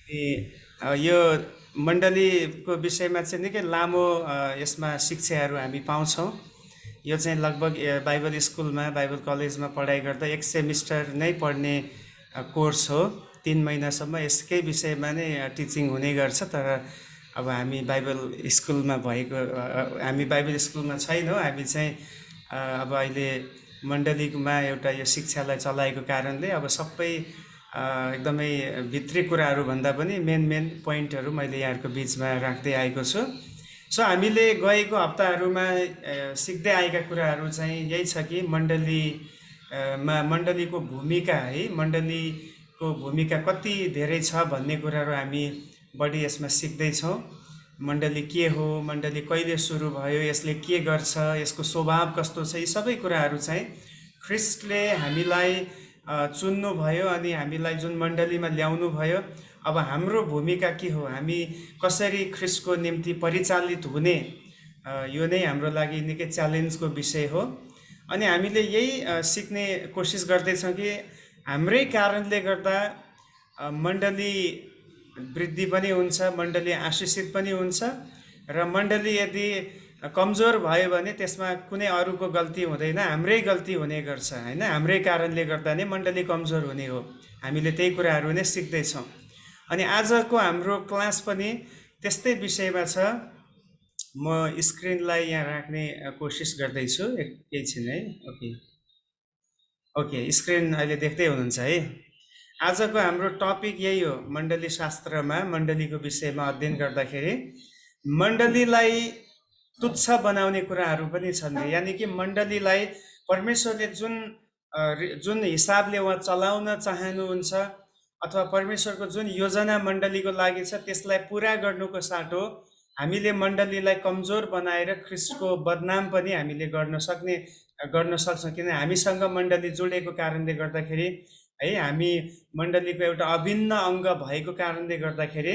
यो मण्डलीको विषयमा चाहिँ निकै लामो यसमा शिक्षाहरू हामी पाउँछौँ। यो चाहिँ लगभग बाइबल स्कुलमा बाइबल कलेजमा पढाइ गर्दा एक सेमिस्टर नै पढ्ने कोर्स हो। 3 महिनासम्म यसकै विषयमा नै टिचिङ हुने गर्छ। तर अब हामी बाइबल स्कुलमा हामी बाइबल स्कुलमा छैनौँ। हामी चाहिँ अब अहिले मण्डलीमा एउटा यो शिक्षालाई चलाएको कारणले अब सबै एकदमै भित्री कुराहरू भन्दा पनि मेन पोइन्टहरू मैले यहाँहरूको बिचमा राख्दै आएको छु। सो हामीले गएको हप्ताहरूमा सिक्दै आएका कुराहरू चाहिँ यही छ कि मण्डलीको भूमिका है, मण्डलीको भूमिका कति धेरै छ भन्ने कुराहरू हामी बढी यसमा सिक्दैछौँ। मण्डली के हो, मण्डली कहिले सुरु भयो, यसले के गर्छ, यसको स्वभाव कस्तो छ, यी सबै कुराहरू चाहिँ ख्रिस्टले हामीलाई चुन्नु भयो अनि हामीलाई जुन मण्डलीमा ल्याउनु भयो। अब हाम्रो भूमिका के हो, हामी कसरी ख्रिस्टको निम्ति परिचालित हुने, यो नै हाम्रो लागि निकै च्यालेन्जको विषय हो। अनि हामीले यही सिक्ने कोसिस गर्दैछौँ कि हाम्रै कारणले गर्दा मण्डली वृद्धि पनि हुन्छ, मण्डली आशिषित पनि हुन्छ। र मण्डली यदि कमजोर भयो भने त्यसमा कुनै अरूको गल्ती हुँदैन, हाम्रै गल्ती हुने गर्छ होइन। हाम्रै कारणले गर्दा नै मण्डली कमजोर हुने हो। हामीले त्यही कुराहरू नै सिक्दैछौँ। अनि आजको हाम्रो क्लास पनि त्यस्तै विषयमा छ। म स्क्रिनलाई यहाँ राख्ने कोसिस गर्दैछु एकैछिन है। ओके, स्क्रिन अहिले देख्दै हुनुहुन्छ है। आजको हाम्रो टपिक यही हो। मण्डली शास्त्रमा मण्डलीको विषयमा अध्ययन गर्दाखेरि मण्डलीलाई तुच्छ बनाउने कुराहरू पनि छन्। यानि कि मण्डलीलाई परमेश्वरले जुन हिसाबले उहाँ चलाउन चाहनुहुन्छ अथवा परमेश्वरको जुन योजना मण्डलीको लागि छ त्यसलाई पुरा गर्नुको साटो हामीले मण्डलीलाई कमजोर बनाएर ख्रिस्टको बदनाम पनि हामीले गर्न सक्छौँ। किन हामीसँग मण्डली जोडेको कारणले गर्दाखेरि है, हामी मण्डलीको एउटा अभिन्न अङ्ग भएको कारणले गर्दाखेरि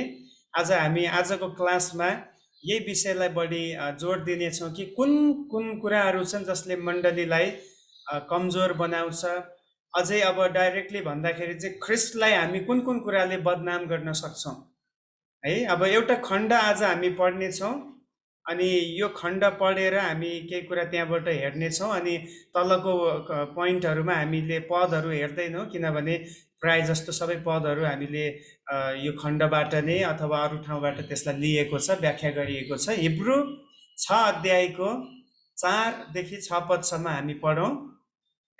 आज हामी आजको क्लासमा यही विषयलाई बढी जोड दिनेछौँ कि कुन कुन कुराहरू छन् जसले मण्डलीलाई कमजोर बनाउँछ। अझै अब डाइरेक्टली भन्दाखेरि चाहिँ ख्रिस्टलाई हामी कुन कुन कुराले बदनाम गर्न सक्छौँ है। अब एउटा खण्ड आज हामी पढ्नेछौँ अनि यो खण्ड पढेर हामी केही कुरा त्यहाँबाट हेर्नेछौँ। अनि तलको पोइन्टहरूमा हामीले पदहरू हेर्दैनौँ, किनभने प्राय जस्तो सबै पदहरू हामीले यो खण्डबाट नै अथवा अरू ठाउँबाट त्यसलाई लिएको छ, व्याख्या गरिएको छ। हिब्रू 6 अध्यायको 4 देखि 6 पदसम्म हामी पढौँ।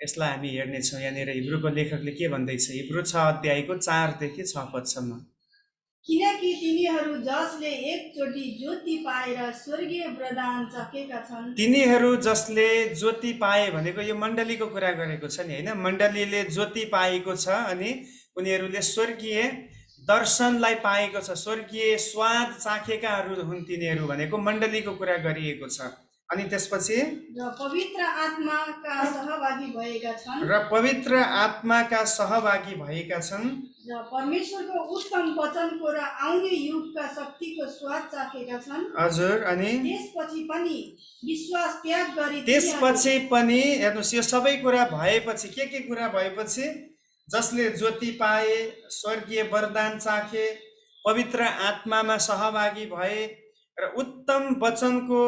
यसलाई हामी हेर्नेछौँ। यहाँनिर हिब्रूको लेखकले के भन्दैछ, हिब्रू 6 अध्यायको 4 देखि 6 पदसम्म। किनकि तिनीहरू जसले एकचोटि ज्योति पाएर स्वर्गीय वरदान चखेका छन्, तिनीहरू जसले ज्योति पाए भनेको यो मण्डलीको कुरा गरेको छ नि होइन। मण्डलीले ज्योति पाएको छ अनि उनीहरूले स्वर्गीय दर्शनलाई पाएको छ, स्वर्गीय स्वाद चाखेकाहरू हुन् तिनीहरू भनेको मण्डलीको कुरा गरिएको छ। अनि त्यसपछि र पवित्र आत्माका सहभागी भएका छन्, र परमेश्वरको उत्तम वचनको र आउने युगका शक्तिको स्वाद चाखेका छन्। हजुर, अनि त्यसपछि पनि विश्वास त्याग गरी हेर्नुहोस्, यो सबै कुरा भएपछि के कुरा भएपछि, जसले ज्योति पाए, स्वर्गीय वरदान चाखे, पवित्र आत्मामा सहभागी भए र उत्तम वचनको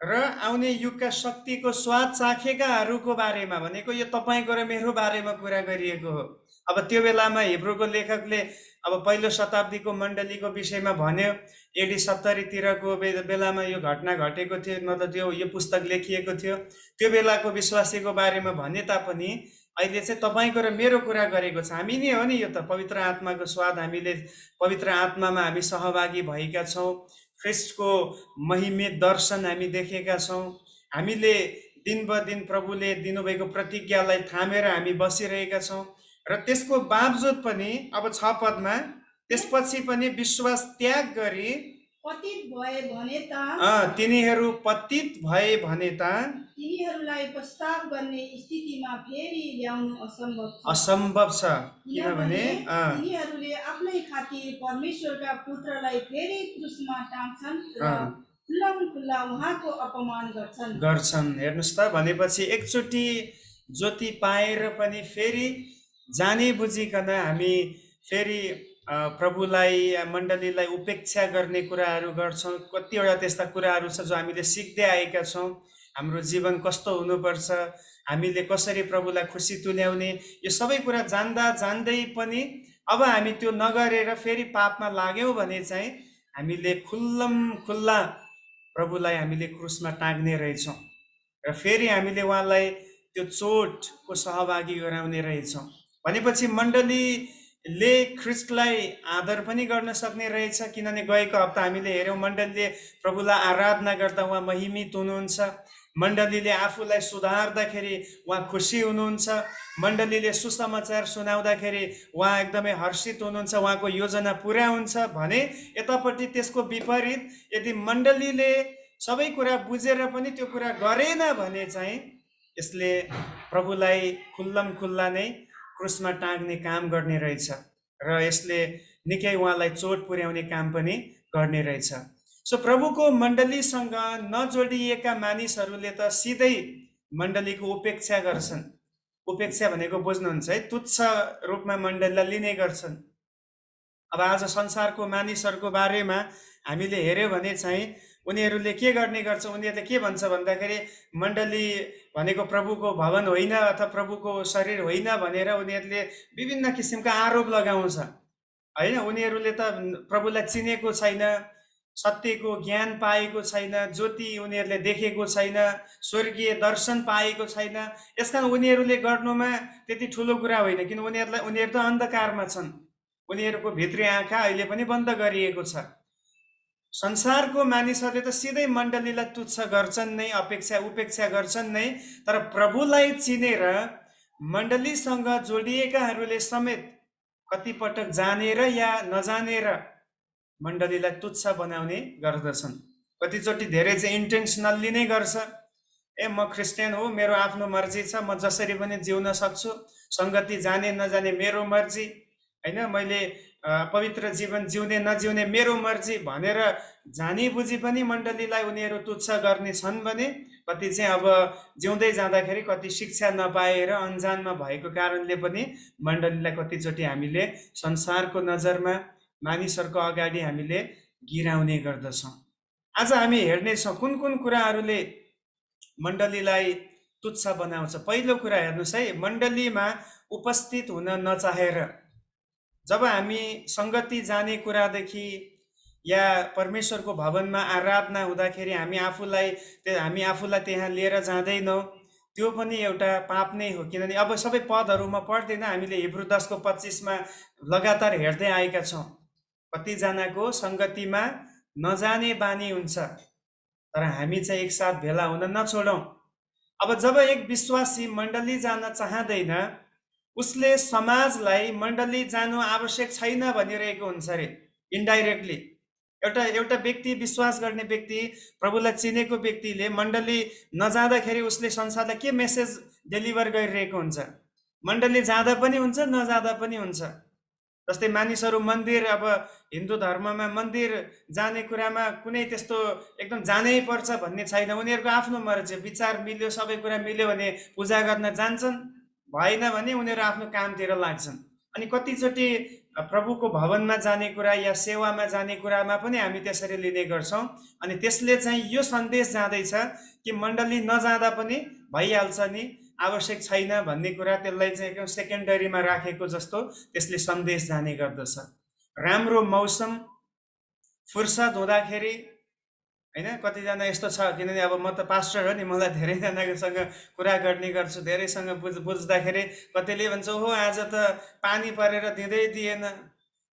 र आउने युगका शक्तिको स्वाद चाखेकाहरूको बारेमा भनेको यो तपाईँको र मेरो बारेमा कुरा गरिएको हो। अब त्यो बेलामा हिब्रूको लेखकले अब पहिलो शताब्दीको मण्डलीको विषयमा भन्यो। एडी 70 बेलामा यो घटना घटेको थियो, मतलब यो पुस्तक लेखिएको थियो। त्यो बेलाको विश्वासीको बारेमा भने तापनि अहिले चाहिँ तपाईँको र मेरो कुरा गरेको छ। हामी नै हो नि यो त पवित्र आत्माको स्वाद, हामीले पवित्र आत्मामा हामी सहभागी भएका छौँ। ख्रिस्टको महिमित दर्शन हामी देखेका छौँ। हामीले दिन ब दिन प्रभुले दिनुभएको प्रतिज्ञालाई थामेर हामी बसिरहेका छौँ। र त्यसको बावजुद पनि अब 6 पदमा त्यसपछि पनि विश्वास त्याग गरी तिनीहरू पतित भए भने त तिनीहरूलाई प्रस्ताव गर्ने स्थितिमा फेरि ल्याउनु असम्भव छ। किनभने तिनीहरूले आफ्नै खातिर परमेश्वरका पुत्रलाई फेरि क्रुसमा टाँग्छन् र खुल्ला उहाँको अपमान गर्छन्। हेर्नुहोस् त, भनेपछि एकचोटि ज्योति पाएर पनि फेरि जानी बुझिकन हामी फेरि प्रभुलाई मण्डलीलाई उपेक्षा गर्ने कुराहरू गर्छौँ। कतिवटा त्यस्ता कुराहरू छ जो हामीले सिक्दै आएका छौँ। हाम्रो जीवन कस्तो हुनुपर्छ, हामीले कसरी प्रभुलाई खुसी तुल्याउने, यो सबै कुरा जान्दा जान्दै पनि अब हामी त्यो नगरेर फेरि पापमा लाग्यौँ भने चाहिँ हामीले खुल्ला प्रभुलाई हामीले क्रुसमा टाँग्ने रहेछौँ र फेरि हामीले उहाँलाई त्यो चोटको सहभागी गराउने रहेछौँ। भनेपछि मण्डलीले ख्रिस्टलाई आदर पनि गर्न सक्ने रहेछ, किनभने गएको हप्ता हामीले हेऱ्यौँ मण्डलीले प्रभुलाई आराधना गर्दा उहाँ महिमित हुनुहुन्छ। मण्डलीले आफूलाई सुधार्दाखेरि उहाँ खुसी हुनुहुन्छ। मण्डलीले सुसमाचार सुनाउँदाखेरि उहाँ एकदमै हर्षित हुनुहुन्छ, उहाँको योजना पुरा हुन्छ भने यतापट्टि त्यसको विपरीत यदि मण्डलीले सबै कुरा बुझेर पनि त्यो कुरा गरेन भने चाहिँ यसले प्रभुलाई खुल्ला नै क्रुसमा टाँग्ने काम गर्ने रहेछ र यसले निकै उहाँलाई चोट पुर्याउने काम पनि गर्ने रहेछ। सो प्रभुको मण्डलीसँग नजोडिएका मानिसहरूले त सिधै मण्डलीको उपेक्षा गर्छन्। उपेक्षा भनेको बुझ्नुहुन्छ है, तुच्छ रूपमा मण्डलीलाई लिने गर्छन्। अब आज संसारको मानिसहरूको बारेमा हामीले हेऱ्यौँ भने चाहिँ उनीहरूले के गर्ने गर्छ, उनीहरूले के भन्छ भन्दाखेरि मण्डली भनेको प्रभुको भवन होइन अथवा प्रभुको शरीर होइन भनेर उनीहरूले विभिन्न किसिमका आरोप लगाउँछ होइन। उनीहरूले त प्रभुलाई चिनेको छैन, सत्यको ज्ञान पाएको छैन, ज्योति उनीहरूले देखेको छैन, स्वर्गीय दर्शन पाएको छैन। यसकारण उनीहरूले गर्नुमा त्यति ठुलो कुरा होइन, किन उनीहरू त अन्धकारमा छन्। उनीहरूको भित्री आँखा अहिले पनि बन्द गरिएको छ। संसारको मानिसहरूले त सिधै मण्डलीलाई तुच्छ गर्छन् नै, उपेक्षा गर्छन् नै, तर प्रभुलाई चिनेर मण्डलीसँग जोडिएकाहरूले समेत कतिपटक जानेर या नजानेर मण्डलीलाई तुच्छ बनाउने गर्दछन्। कतिचोटि धेरै चाहिँ इन्टेन्सनल्ली नै गर्छ। म क्रिस्चियन हो, मेरो आफ्नो मर्जी छ, म जसरी पनि जिउन सक्छु, सङ्गति जाने नजाने मेरो मर्जी होइन, मैले पवित्र जीवन जिउने नजिउने मेरो मर्जी भनेर जानी बुझी पनि मण्डलीलाई उनीहरू तुच्छ गर्ने छन् भने कति चाहिँ अब जिउँदै जाँदाखेरि कति शिक्षा नपाएर अन्जानमा भएको कारणले पनि मण्डलीलाई कतिचोटि हामीले संसारको नजरमा मानिसहरूको अगाडि हामीले गिराउने गर्दछौँ। आज हामी हेर्नेछौँ कुन कुन कुराहरूले मण्डलीलाई तुच्छ बनाउँछ। पहिलो कुरा हेर्नुहोस् है, मण्डलीमा उपस्थित हुन नचाहेर। जब हामी सङ्गति जाने कुरादेखि या परमेश्वरको भवनमा आराधना हुँदाखेरि हामी आफूलाई त्यहाँ लिएर जाँदैनौँ, त्यो पनि एउटा पाप नै हो। किनभने अब सबै पदहरूमा पढ्दैन, हामीले हिब्रू 10:25 लगातार हेर्दै आएका छौँ। कतिजनाको सङ्गतिमा नजाने बानी हुन्छ, तर हामी चाहिँ एकसाथ भेला हुन नछोडौँ। अब जब एक विश्वासी मण्डली जान चाहँदैन, उसले समाजलाई मण्डली जानु आवश्यक छैन भनिरहेको हुन्छ अरे इन्डाइरेक्टली। एउटा व्यक्ति, विश्वास गर्ने व्यक्ति, प्रभुलाई चिनेको व्यक्तिले मण्डली नजाँदाखेरि उसले संसारलाई के मेसेज डेलिभर गरिरहेको हुन्छ? मण्डली जाँदा पनि हुन्छ, नजाँदा पनि हुन्छ। जस्तै मानिसहरू मन्दिर, अब हिन्दू धर्ममा मन्दिर जाने कुरामा कुनै त्यस्तो एकदम जानै पर्छ भन्ने छैन। उनीहरूको आफ्नो मर्जी, विचार मिल्यो, सबै कुरा मिल्यो भने पूजा गर्न जान्छन्, भएन भने उनीहरू आफ्नो कामतिर लाग्छन्। अनि कतिचोटि प्रभुको भवनमा जाने कुरा या सेवामा जाने कुरामा पनि हामी त्यसरी लिने गर्छौँ। अनि त्यसले चाहिँ यो सन्देश जाँदैछ कि मण्डली नजाँदा पनि भइहाल्छ नि, आवश्यक छैन भन्ने कुरा, त्यसलाई चाहिँ एकदम सेकेन्डरीमा राखेको जस्तो त्यसले सन्देश जाने गर्दछ। राम्रो मौसम, फुर्सद हुँदाखेरि होइन, कतिजना यस्तो छ, किनभने अब म त पास्टर हो नि, मलाई धेरैजनासँग कुरा गर्ने गर्छु, धेरैसँग बुझ्दाखेरि कतिले भन्छ ओहो आज त पानी परेर दिएन,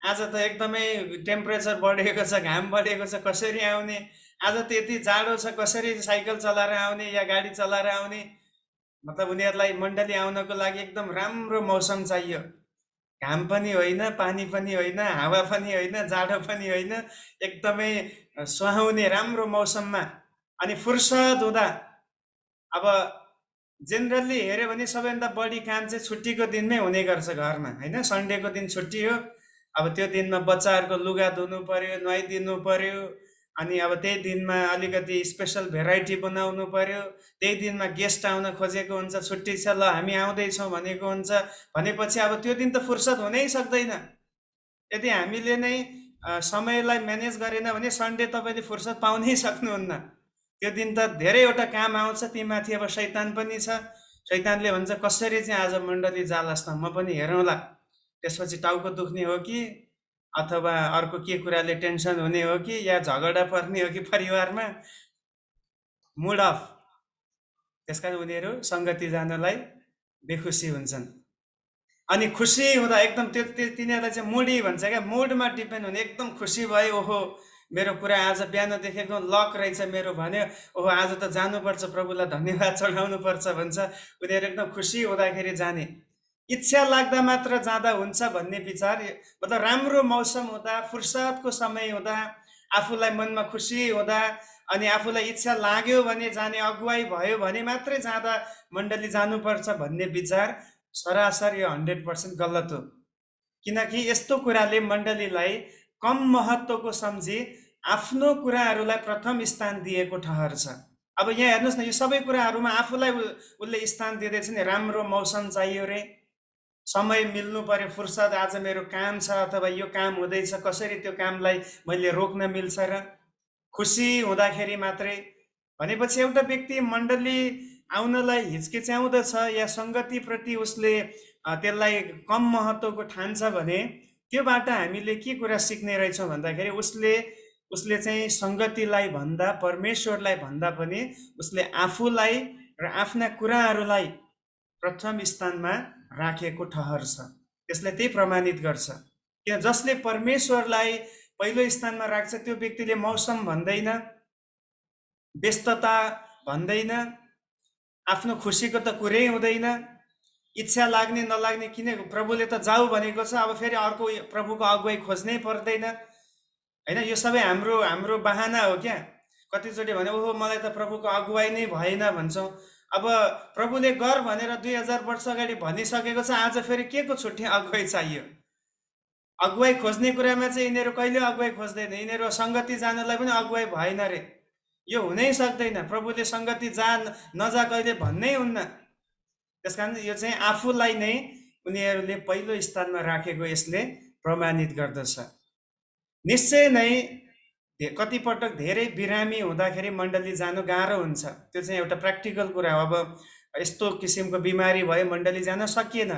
आज त एकदमै टेम्परेचर बढेको छ, घाम बढेको छ, कसरी आउने, आज त यति जाडो छ, कसरी साइकल चलाएर आउने या गाडी चलाएर आउने। मतलब उनीहरूलाई मण्डली आउनको लागि एकदम राम्रो मौसम चाहियो, घाम पनि होइन, पानी पनि होइन, हावा पनि होइन, जाडो पनि होइन, एकदमै सुहाउने राम्रो मौसममा। अनि फुर्सद हुँदा, अब जेनरली हेऱ्यो भने सबैभन्दा बढी काम चाहिँ छुट्टीको दिनमै हुने गर्छ घरमा होइन। सन्डेको दिन छुट्टी हो, अब त्यो दिनमा बच्चाहरूको लुगा धुनु पर्यो, नुहाइदिनु पर्यो, अनि अब त्यही दिनमा अलिकति स्पेसल भेराइटी बनाउनु पर्यो, त्यही दिनमा गेस्ट आउन खोजेको हुन्छ, छुट्टी छ ल हामी आउँदैछौँ भनेको हुन्छ, भनेपछि अब त्यो दिन त फुर्सद हुनै सक्दैन। यदि हामीले नै समयलाई म्यानेज गरेन भने सन्डे तपाईँले फुर्सद पाउनै सक्नुहुन्न। त्यो दिन त धेरैवटा काम आउँछ, तीमाथि अब शैतान पनि छ। शैतानले भन्छ कसरी चाहिँ आज मण्डली जालास् त, म पनि हेरौँला। त्यसपछि टाउको दुख्ने हो कि अथवा अर्को के कुराले टेन्सन हुने हो कि या झगडा पर्ने हो कि परिवारमा, मुड अफ। त्यसकारण उनीहरू सङ्गति जानलाई बेखुसी हुन्छन्। अनि खुसी हुँदा एकदम तिनीहरूलाई चाहिँ मुडी भन्छ क्या, मुडमा डिपेन्ड हुने। एकदम खुसी भयो, ओहो मेरो कुरा आज बिहानदेखि एकदम लक रहेछ मेरो, भन्यो ओहो आज त जानुपर्छ, प्रभुलाई धन्यवाद चढाउनु पर्छ भन्छ। उनीहरू एकदम खुसी हुँदाखेरि जाने, इच्छा लाग्दा मात्र जाँदा हुन्छ भन्ने विचार। मतलब राम्रो मौसम हुँदा, फुर्सदको समय हुँदा, आफूलाई मनमा खुसी हुँदा, अनि आफूलाई इच्छा लाग्यो भने जाने, अगुवाई भयो भने मात्रै जाँदा मण्डली जानुपर्छ भन्ने विचार सरासर यो 100% गलत हो। किनकि यस्तो कुराले मण्डलीलाई कम महत्त्वको सम्झी आफ्नो कुराहरूलाई प्रथम स्थान दिएको ठहर्छ। अब यहाँ हेर्नुहोस् न, यो सबै कुराहरूमा आफूलाई उसले स्थान दिँदैछ नि। राम्रो मौसम चाहियो रे, समय मिल्नु पर्यो, फुर्सद, आज मेरो काम छ अथवा यो काम हुँदैछ, कसरी त्यो कामलाई मैले रोक्न मिल्छ र, खुसी हुँदाखेरि मात्रै। भनेपछि एउटा व्यक्ति मण्डली आउनलाई हिचकिचाउँदछ या सङ्गतिप्रति उसले त्यसलाई कम महत्त्वको ठान्छ भने त्योबाट हामीले के कुरा सिक्ने रहेछौँ भन्दाखेरि उसले चाहिँ सङ्गतिलाई भन्दा, परमेश्वरलाई भन्दा पनि उसले आफूलाई र आफ्ना कुराहरूलाई प्रथम स्थानमा राखेको ठहर्छ। त्यसलाई त्यही प्रमाणित गर्छ। किन जसले परमेश्वरलाई पहिलो स्थानमा राख्छ त्यो व्यक्तिले मौसम भन्दैन, व्यस्तता भन्दैन, आफ्नो खुसीको त कुरै हुँदैन, इच्छा लाग्ने नलाग्ने, किन प्रभुले त जाऊ भनेको छ, अब फेरि अर्को प्रभुको अगुवाई खोज्नै पर्दैन होइन। यो सबै हाम्रो बहाना हो क्या। कतिचोटि भने ओहो मलाई त प्रभुको अगुवाई नै भएन भन्छौँ। अब प्रभुले गर भनेर 2000 वर्ष अगाडि भनिसकेको छ, आज फेरि के को छुट्टी अगुवाई चाहियो? अगुवाई खोज्ने कुरामा चाहिँ यिनीहरू कहिले अगुवाई खोज्दैन। यिनीहरू सङ्गति जानलाई पनि अगुवाई भएन रे, यो हुनै सक्दैन। प्रभुले सङ्गति नजा कहिले भन्नै हुन्न। त्यसकारण यो चाहिँ आफूलाई नै उनीहरूले पहिलो स्थानमा राखेको यसले प्रमाणित गर्दछ। निश्चय नै कतिपटक धेरै बिरामी हुँदाखेरि मण्डली जानु गाह्रो हुन्छ। त्यो चाहिँ एउटा प्र्याक्टिकल कुरा हो। अब यस्तो किसिमको बिमारी भयो, मण्डली जान सकिएन,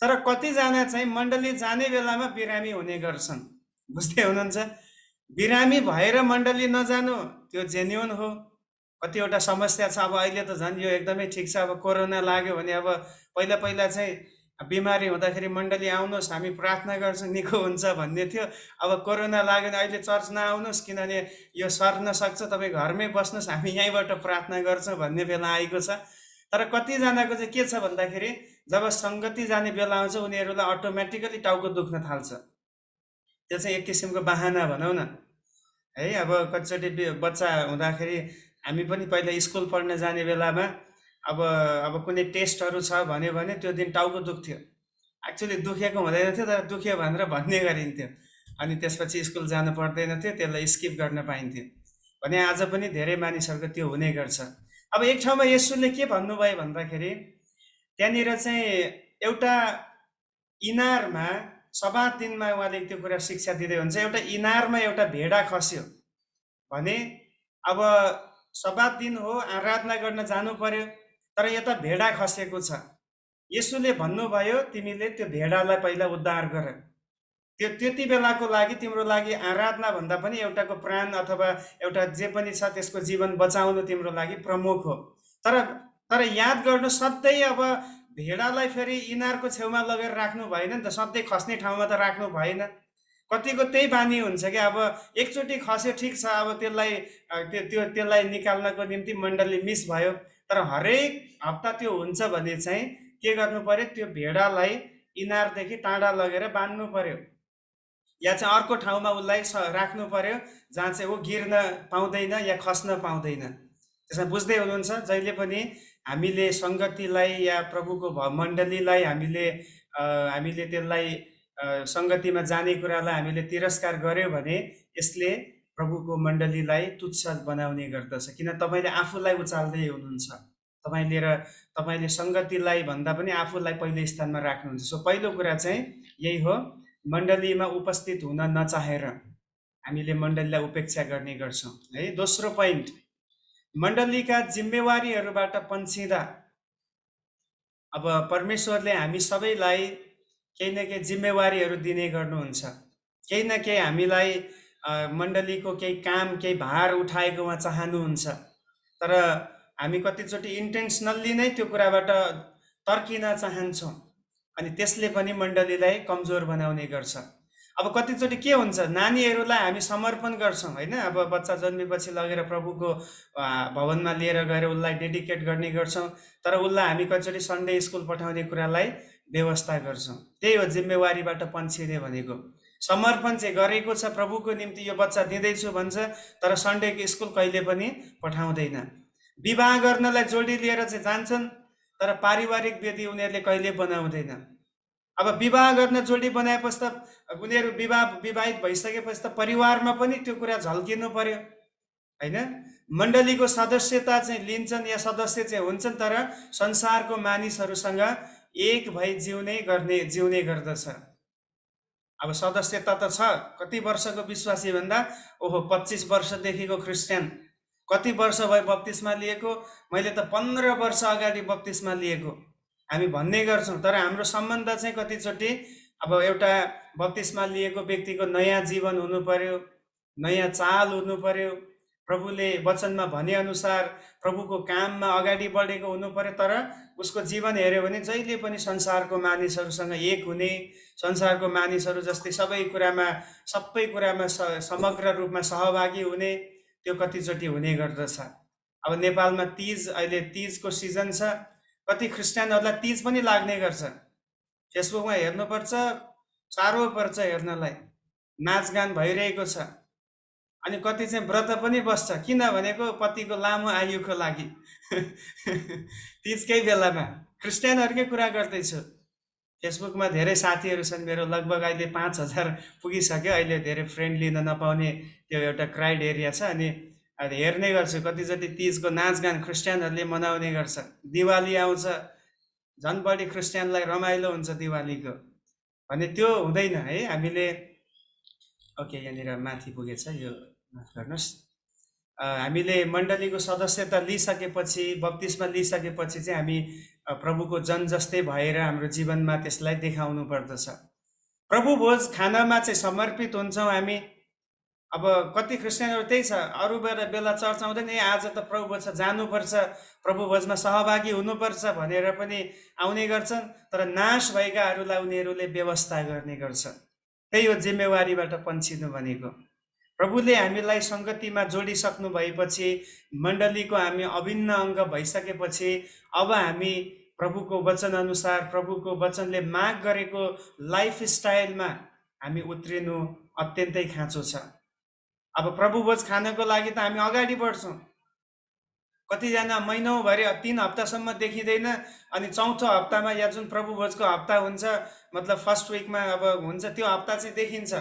तर कतिजना चाहिँ मण्डली जाने बेलामा बिरामी हुने गर्छन्। बुझ्दै हुनुहुन्छ? बिरामी भएर मण्डली नजानु त्यो जेन्युन हो। कतिवटा समस्या छ। अब अहिले त झन् यो एकदमै ठिक छ। अब कोरोना लाग्यो भने अब पहिला चाहिँ बिमारी हुँदाखेरि मण्डली आउनुहोस् हामी प्रार्थना गर्छौँ निको हुन्छ भन्ने थियो। अब कोरोना लाग्यो भने अहिले चर्च नआउनुहोस् किनभने यो सर्न सक्छ, तपाईँ घरमै बस्नुहोस् हामी यहीँबाट प्रार्थना गर्छौँ भन्ने बेला आएको छ। तर कतिजनाको चाहिँ के छ भन्दाखेरि जब सङ्गति जाने बेला आउँछ उनीहरूलाई अटोमेटिकली टाउको दुख्न थाल्छ। त्यो चाहिँ एक किसिमको बाहना भनौँ न है। अब कतिचोटि बच्चा हुँदाखेरि हामी पनि पहिला स्कुल पढ्न जाने बेलामा अब कुनै टेस्टहरू छ भन्यो भने त्यो दिन टाउको दुख्थ्यो। एक्चुअली दुखेको हुँदैन थियो तर दुख्यो भनेर भन्ने गरिन्थ्यो, अनि त्यसपछि स्कुल जानु पर्दैन थियो, त्यसलाई स्किप गर्न पाइन्थ्यो। भने आज पनि धेरै मानिसहरूको त्यो हुने गर्छ। अब एक ठाउँमा येशूले के भन्नुभयो भन्दाखेरि त्यहाँनिर चाहिँ एउटा इनारमा सबात दिनमा उहाँले त्यो कुरा शिक्षा दिँदै हुन्छ। एउटा इनारमा एउटा भेडा खस्यो भने अब सबात दिन हो, आराधना गर्न जानु पर्यो, तर यता भेडा खसेको छ। येशूले भन्नुभयो तिमीले त्यो भेडालाई पहिला उद्धार गर। त्यो त्यति बेलाको लागि तिम्रो लागि आराधना भन्दा पनि एउटाको प्राण अथवा एउटा जे पनि छ त्यसको जीवन बचाउनु तिम्रो लागि प्रमुख हो। तर याद गर्नु सधैँ अब भेडालाई फेरि इनारको छेउमा लगेर राख्नु भएन नि त, सधैँ खस्ने ठाउँमा त राख्नु भएन। कतिको त्यही बानी हुन्छ क्या, अब एकचोटि खस्यो ठिक छ, अब त्यसलाई निकाल्नको निम्ति मण्डली मिस भयो, तर हरेक हप्ता त्यो हुन्छ भने चाहिँ के गर्नु पर्यो, त्यो भेडालाई इनारदेखि टाढा लगेर बाँध्नु पर्यो या चाहिँ अर्को ठाउँमा उसलाई राख्नु पर्यो जहाँ चाहिँ ऊ गिर्न पाउँदैन या खस्न पाउँदैन। त्यसमा बुझ्दै हुनुहुन्छ? जहिले पनि हामीले सङ्गतिलाई या प्रभुको मण्डलीलाई हामीले त्यसलाई सङ्गतिमा जाने कुरालाई हामीले तिरस्कार गर्यो भने यसले प्रभुको मण्डलीलाई तुच्छ बनाउने गर्दछ। किन तपाईँले आफूलाई उचाल्दै हुनुहुन्छ, तपाईँले सङ्गतिलाई भन्दा पनि आफूलाई पहिलो स्थानमा राख्नुहुन्छ। सो पहिलो कुरा चाहिँ यही हो, मण्डलीमा उपस्थित हुन नचाहेर हामीले मण्डलीलाई उपेक्षा गर्ने गर्छौँ है। दोस्रो पोइन्ट, मण्डलीका जिम्मेवारीहरूबाट पन्छिँदा अब परमेश्वरले हामी सबैलाई केही न केही जिम्मेवारीहरू दिने गर्नुहुन्छ। केही न केही हामीलाई मण्डलीको केही काम, केही भार उठाएको उहाँ चाहनुहुन्छ। तर हामी कतिचोटि इन्टेन्सनल्ली नै त्यो कुराबाट तर्किन चाहन्छौँ अनि त्यसले पनि मण्डलीलाई कमजोर बनाउने गर्छ। अब कतिचोटि के हुन्छ, नानीहरूलाई हामी समर्पण गर्छौँ होइन। अब बच्चा जन्मेपछि लगेर प्रभुको भवनमा लिएर गएर उसलाई डेडिकेट गर्ने गर्छौँ, तर उसलाई हामी कतिचोटि सन्डे स्कुल पठाउने कुरालाई व्यवस्था गर्छौँ। त्यही हो जिम्मेवारीबाट पन्छिने भनेको। समर्पण चाहिँ गरेको छ प्रभुको निम्ति, यो बच्चा दिँदैछु भन्छ, तर सन्डेको स्कुल कहिले पनि पठाउँदैन। विवाह गर्नलाई जोडी लिएर चाहिँ जान्छन्, तर पारिवारिक वेदी उनीहरूले कहिले बनाउँदैन। अब विवाह गर्न जोडी बनाएपछि त उनीहरू विवाहित भइसकेपछि त परिवारमा पनि त्यो कुरा झल्किनु पर्यो होइन। मण्डलीको सदस्यता चाहिँ लिन्छन् या सदस्य चाहिँ हुन्छन्, तर संसारको मानिसहरूसँग एक भई जिउने गर्दछ। अब सदस्यता त छ, कति वर्षको विश्वासी भन्दा ओहो 25 वर्षदेखिको क्रिस्चियन। कति वर्ष भयो बप्तिस्मा लिएको? मैले त 15 वर्ष अगाडि बप्तिस्मा लिएको हामी भन्ने गर्छौँ, तर हाम्रो सम्बन्ध चाहिँ कतिचोटि अब एउटा बप्तिस्मा लिएको व्यक्तिको नयाँ जीवन हुनु पर्यो, नयाँ चाल हुनु पर्यो, प्रभुले वचनमा भने अनुसार प्रभुको काममा अगाडि बढेको हुनु पर्यो। तर उसको जीवन हेऱ्यो भने जहिले पनि संसारको मानिसहरूसँग एक हुने, संसारको मानिसहरू जस्तै सबै कुरामा समग्र रूपमा सहभागी हुने, त्यो कतिचोटि हुने गर्दछ। अब नेपालमा तीज, अहिले तीजको सिजन छ, कति क्रिस्चियनहरूलाई तीज पनि लाग्ने गर्छ। फेसबुकमा हेर्नुपर्छ, साह्रो पर्छ हेर्नलाई, नाचगान भइरहेको छ। अनि कति चाहिँ व्रत पनि बस्छ, किनभनेको पतिको लामो आयुको लागि। तीजकै बेलामा क्रिस्चियनहरूकै कुरा गर्दैछु। फेसबुकमा धेरै साथीहरू छन् मेरो, लगभग अहिले 5000 पुगिसक्यो। अहिले धेरै फ्रेन्ड लिन नपाउने त्यो एउटा क्राइड एरिया छ। अनि हेर्ने गर्छु कतिचोटि तीजको नाचगान क्रिस्चियनहरूले मनाउने गर्छ। दिवाली आउँछ, झन् बढी क्रिस्चियनलाई रमाइलो हुन्छ दिवालीको भने त्यो हुँदैन है। हामीले ओके, यहाँनिर माथि पुगेछ, यो माफ गर्नुहोस्। हामीले मण्डलीको सदस्यता लिइसकेपछि, बप्तिस्मा लिइसकेपछि चाहिँ हामी प्रभुको जन जस्तै भएर हाम्रो जीवनमा त्यसलाई देखाउनु पर्दछ। प्रभु भोज खानामा चाहिँ समर्पित हुन्छौँ हामी। अब कति क्रिस्चियनहरू त्यही छ, अरू बेला चर्च आउँदैन, आज त प्रभु भोज छ जानुपर्छ, प्रभु भोजमा सहभागी हुनुपर्छ भनेर पनि आउने गर्छन्, तर नाश भएकाहरूलाई उनीहरूले व्यवस्था गर्ने गर्छ। त्यही हो जिम्मेवारीबाट पन्छिनु भनेको। प्रभुले हामीलाई सङ्गतिमा जोडिसक्नु भएपछि, मण्डलीको हामी अभिन्न अङ्ग भइसकेपछि, अब हामी प्रभुको वचन अनुसार, प्रभुको वचनले माग गरेको लाइफस्टाइलमा हामी उत्रिनु अत्यन्तै खाँचो छ। अब प्रभु भोज खानको लागि त हामी अगाडि बढ्छौँ। कतिजना महिनौभरि 3 हप्तासम्म देखिँदैन, अनि चौथो हप्तामा या जुन प्रभु भोजको हप्ता हुन्छ, मतलब फर्स्ट विकमा अब हुन्छ, त्यो हप्ता चाहिँ देखिन्छ।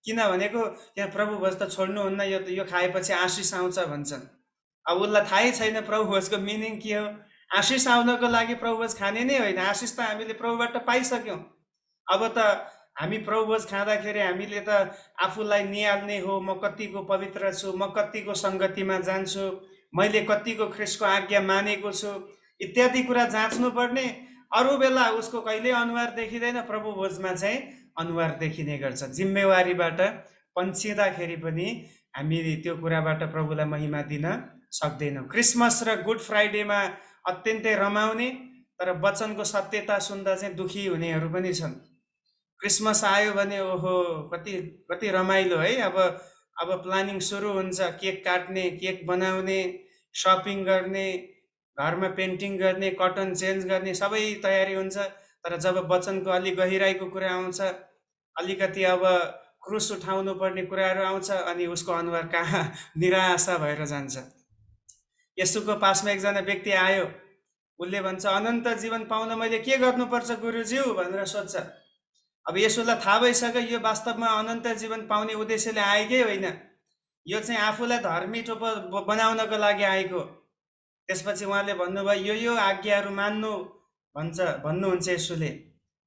किनभनेको त्यहाँ प्रभु भोज त छोड्नुहुन्न, यो खाएपछि आशिष आउँछ भन्छन्। अब उसलाई थाहै छैन प्रभु भोजको मिनिङ के हो। आशिष आउनको लागि प्रभु भोज खाने नै होइन, आशिष त हामीले प्रभुबाट पाइसक्यौँ। अब त हामी प्रभु भोज खाँदाखेरि हामीले त आफूलाई निहाल्ने हो, म कतिको पवित्र छु, म कतिको सङ्गतिमा जान्छु, मैले कतिको ख्रिस्टको आज्ञा मानेको छु इत्यादि कुरा जाँच्नु पर्ने। अरू बेला उसको कहिले अनुहार देखिँदैन, प्रभु भोजमा चाहिँ अनुहार देखिने गर्छ। जिम्मेवारीबाट पन्छिँदाखेरि पनि हामी त्यो कुराबाट प्रभुलाई महिमा दिन सक्दैनौँ। क्रिसमस र गुड फ्राइडेमा अत्यन्तै रमाउने, तर वचनको सत्यता सुन्दा चाहिँ दुखी हुनेहरू पनि छन्। क्रिसमस आयो भने ओहो कति रमाइलो है। अब प्लानिङ सुरु हुन्छ, केक काट्ने, केक बनाउने, सपिङ गर्ने, घरमा पेन्टिङ गर्ने, कटन चेन्ज गर्ने, सबै तयारी हुन्छ। तर जब वचनको अलिक गहिराईको कुरा आउँछ, अलिकति अब क्रुस उठाउनु पर्ने कुराहरू आउँछ, अनि उसको अनुहार कहाँ निराशा भएर जान्छ। यसुको पासमा एकजना व्यक्ति आयो, उसले भन्छ अनन्त जीवन पाउन मैले के गर्नुपर्छ गुरुज्यू भनेर सोध्छ। अब यसुलाई थाहा भइसक्यो यो वास्तवमा अनन्त जीवन पाउने उद्देश्यले आएकै होइन, यो चाहिँ आफूलाई धर्मी बनाउनको लागि आएको। त्यसपछि उहाँले भन्नुभयो यो आज्ञाहरू मान्नु भन्नुहुन्छ यसुले।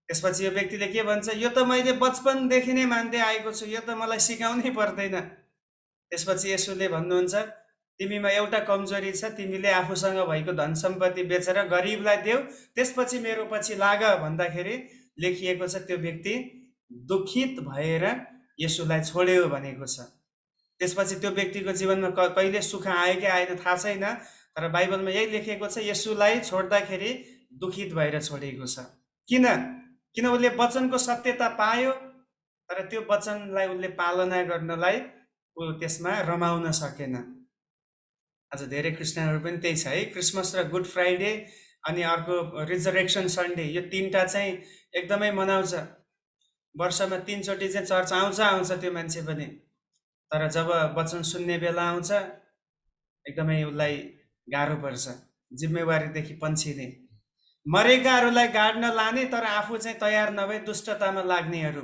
त्यसपछि यो व्यक्तिले के भन्छ, यो त मैले बचपनदेखि नै मान्दै आएको छु, यो त मलाई सिकाउनै पर्दैन। त्यसपछि यसुले भन्नुहुन्छ, तिमीमा एउटा कमजोरी छ, तिमीले आफूसँग भएको धन सम्पत्ति बेचेर गरिबलाई देऊ, त्यसपछि मेरो पछि लाग भन्दाखेरि लेखिएको छ त्यो व्यक्ति दुखित भएर यसुलाई छोड्यो भनेको छ। त्यसपछि त्यो व्यक्तिको जीवनमा कहिले सुख आयो कि आएन थाहा छैन, तर बाइबलमा यही लेखिएको छ, यसुलाई छोड्दाखेरि दुखित भएर छोडेको छ। किन उसले वचनको सत्यता पायो, तर त्यो वचनलाई उसले पालना गर्नलाई ऊ त्यसमा रमाउन सकेन। आज धेरै क्रिस्चियनहरू पनि त्यही छ है। क्रिसमस र गुड फ्राइडे अनि अर्को रिजरेक्सन सन्डे, यो तीनटा चाहिँ एकदमै मनाउँछ। वर्षमा 3 चोटि चाहिँ चर्च आउँछ त्यो मान्छे पनि, तर जब वचन सुन्ने बेला आउँछ एकदमै उसलाई गाह्रो पर्छ, जिम्मेवारीदेखि पन्छिने, मरेकाहरूलाई गाड्न लाने तर आफू चाहिँ तयार नभए दुष्टतामा लाग्नेहरू।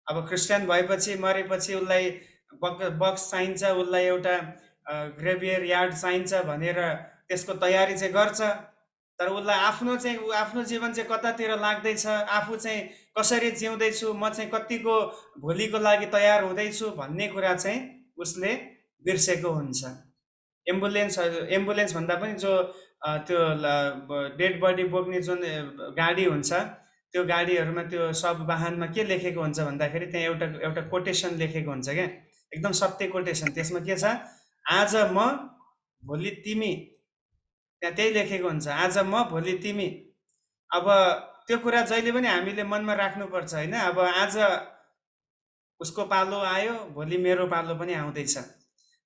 अब क्रिस्चियन भएपछि मरेपछि उसलाई बक्स चाहिन्छ, उसलाई एउटा ग्रेभियर यार्ड चाहिन्छ भनेर त्यसको तयारी चाहिँ गर्छ, तर उसलाई आफ्नो जीवन चाहिँ कतातिर लाग्दैछ, आफू चाहिँ कसरी जिउँदैछु, म चाहिँ कतिको भोलिको लागि तयार हुँदैछु भन्ने कुरा चाहिँ उसले बिर्सेको हुन्छ। एम्बुलेन्स भन्दा पनि जो त्यो डेड बडी बोक्ने जुन गाडी हुन्छ, त्यो गाडीहरूमा त्यो सब वाहनमा के लेखेको हुन्छ भन्दाखेरि त्यहाँ एउटा कोटेसन लेखेको हुन्छ क्या, एकदम सत्य कोटेसन। त्यसमा के छ, आज म भोलि तिमी, त्यहाँ त्यही लेखेको हुन्छ, आज म भोलि तिमी। अब त्यो कुरा जहिले पनि हामीले मनमा राख्नुपर्छ होइन। अब आज उसको पालो आयो, भोलि मेरो पालो पनि आउँदैछ,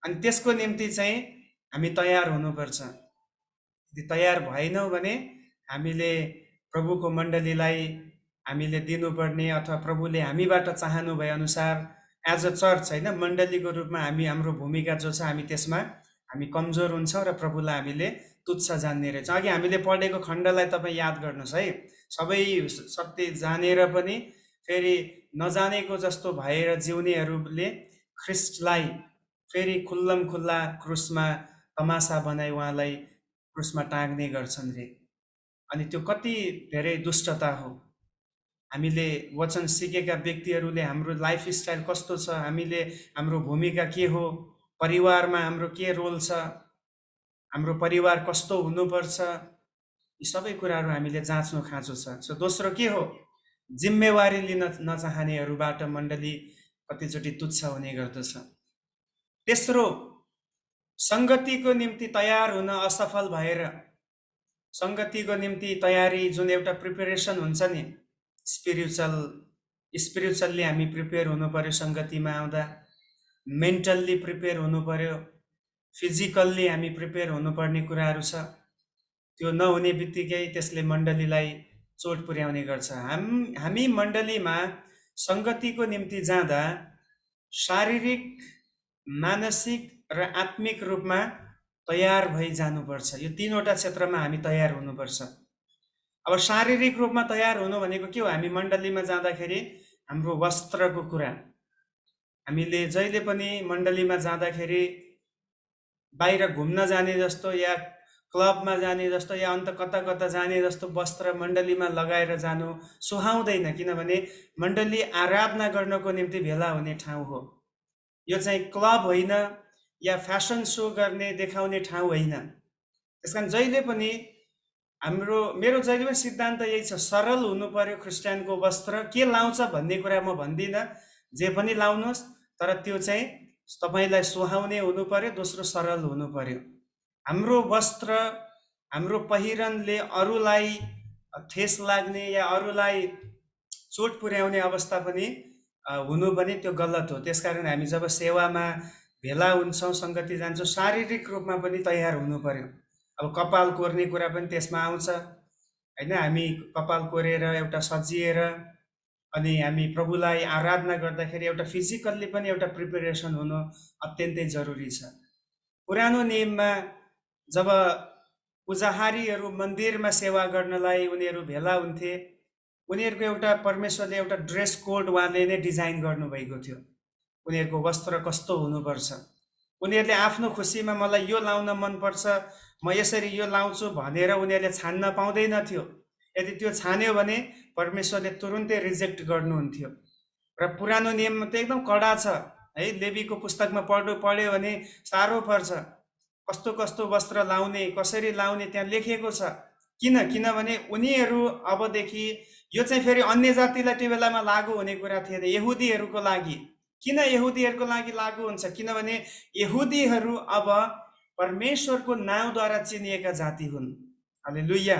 अनि त्यसको निम्ति चाहिँ हामी तयार हुनुपर्छ। यदि तयार भएनौँ भने हामीले प्रभुको मण्डलीलाई हामीले दिनुपर्ने अथवा प्रभुले हामीबाट चाहनु भए अनुसार एज अ चर्च होइन, मण्डलीको रूपमा हाम्रो भूमिका जो छ, हामी त्यसमा हामी कमजोर हुन्छौँ र प्रभुलाई हामीले तुच्छ जान्ने रहेछ। अघि हामीले पढेको खण्डलाई तपाईँ याद गर्नुहोस् है। सबै सत्य जानेर पनि फेरि नजानेको जस्तो भएर जिउनेहरूले ख्रिस्टलाई फेरि खुल्लम खुल्ला क्रुसमा तमासा बनाई उहाँलाई क्रुसमा टाँग्ने गर्छन् रे। अनि त्यो कति धेरै दुष्टता हो। हामीले वचन सिकेका व्यक्तिहरूले हाम्रो लाइफस्टाइल कस्तो छ, हामीले हाम्रो भूमिका के हो, परिवारमा हाम्रो के रोल छ, हाम्रो परिवार कस्तो हुनुपर्छ, यी सबै कुराहरू हामीले जाँच्नु खाँचो छ। सो दोस्रो के हो, जिम्मेवारी लिन नचाहनेहरूबाट मण्डली कतिचोटि तुच्छ हुने गर्दछ। तेस्रो, सङ्गतिको निम्ति तयार हुन असफल भएर, सङ्गतिको निम्ति तयारी जुन एउटा प्रिपेरेसन हुन्छ नि, स्पिरिचुअल्ली हामी प्रिपेयर हुनु पर्यो सङ्गतिमा आउँदा, मेन्टल्ली प्रिपेयर हुनु पर्यो, फिजिकल्ली हामी प्रिपेयर हुनुपर्ने कुराहरू छ। त्यो नहुने बित्तिकै त्यसले मण्डलीलाई चोट पुर्याउने गर्छ। हामी मण्डलीमा सङ्गतिको निम्ति जाँदा शारीरिक, मानसिक र आत्मिक रूपमा तयार भई जानुपर्छ। यो तीनवटा क्षेत्रमा हामी तयार हुनुपर्छ। अब शारीरिक रूपमा तयार हुनु भनेको के हो, हामी मण्डलीमा जाँदाखेरि हाम्रो वस्त्रको कुरा, हामीले जहिले पनि मण्डलीमा जाँदाखेरि बाहिर घुम्न जाने जस्तो या क्लबमा जाने जस्तो या अन्त कता कता जाने जस्तो वस्त्र मण्डलीमा लगाएर जानु सुहाउँदैन, किनभने मण्डली आराधना गर्नको निम्ति भेला हुने ठाउँ हो। यो चाहिँ क्लब होइन या फ्यासन सो गर्ने देखाउने ठाउँ होइन। त्यसकारण जहिले पनि मेरो जहिले पनि सिद्धान्त यही छ, सरल हुनु पर्यो क्रिस्चियनको वस्त्र। के लाउँछ भन्ने कुरा म भन्दिनँ, जे पनि लाउनुहोस्, तर त्यो चाहिँ तपाईँलाई सुहाउने हुनु पर्यो। दोस्रो, सरल हुनु पर्यो। हाम्रो वस्त्र, हाम्रो पहिरनले अरूलाई ठेस लाग्ने या अरूलाई चोट पुर्याउने अवस्था पनि हुनु पनि त्यो गलत हो। त्यसकारण हामी जब सेवामा भेला हुन्छौँ, सङ्गति जान्छौँ, शारीरिक रूपमा पनि तयार हुनु पर्यो। अब कपाल कोर्ने कुरा पनि त्यसमा आउँछ होइन। हामी कपाल कोरेर एउटा सजिएर अनि हामी प्रभुलाई आराधना गर्दाखेरि एउटा फिजिकल्ली पनि एउटा प्रिपेरेसन हुनु अत्यन्तै जरुरी छ। पुरानो नियममा जब पुजाहारीहरू मन्दिरमा सेवा गर्नलाई उनीहरू भेला हुन्थे, उनीहरूको एउटा परमेश्वरले एउटा ड्रेस कोड उहाँले नै डिजाइन गर्नुभएको थियो। उनीहरूको वस्त्र कस्तो हुनुपर्छ, उनीहरूले आफ्नो खुसीमा मलाई यो लाउन मनपर्छ, म यसरी यो लाउँछु भनेर उनीहरूले छान्न पाउँदैन थियो। यदि त्यो छान्यो भने परमेश्वरले तुरुन्तै रिजेक्ट गर्नुहुन्थ्यो। र पुरानो नियममा त एकदम कडा छ है। लेवीको पुस्तकमा पढ्यो भने साह्रो पर्छ। कस्तो कस्तो वस्त्र लाउने, कसरी लाउने त्यहाँ लेखिएको छ। किनभने उनीहरू अबदेखि, यो चाहिँ फेरि अन्य जातिलाई त्यो बेलामा लागू हुने कुरा थिएन, यहुदीहरूको लागि। किन यहुदीहरूको लागि लागू हुन्छ? किनभने यहुदीहरू अब परमेश्वरको नाउँद्वारा चिनिएका जाति हुन्। हालेलुया।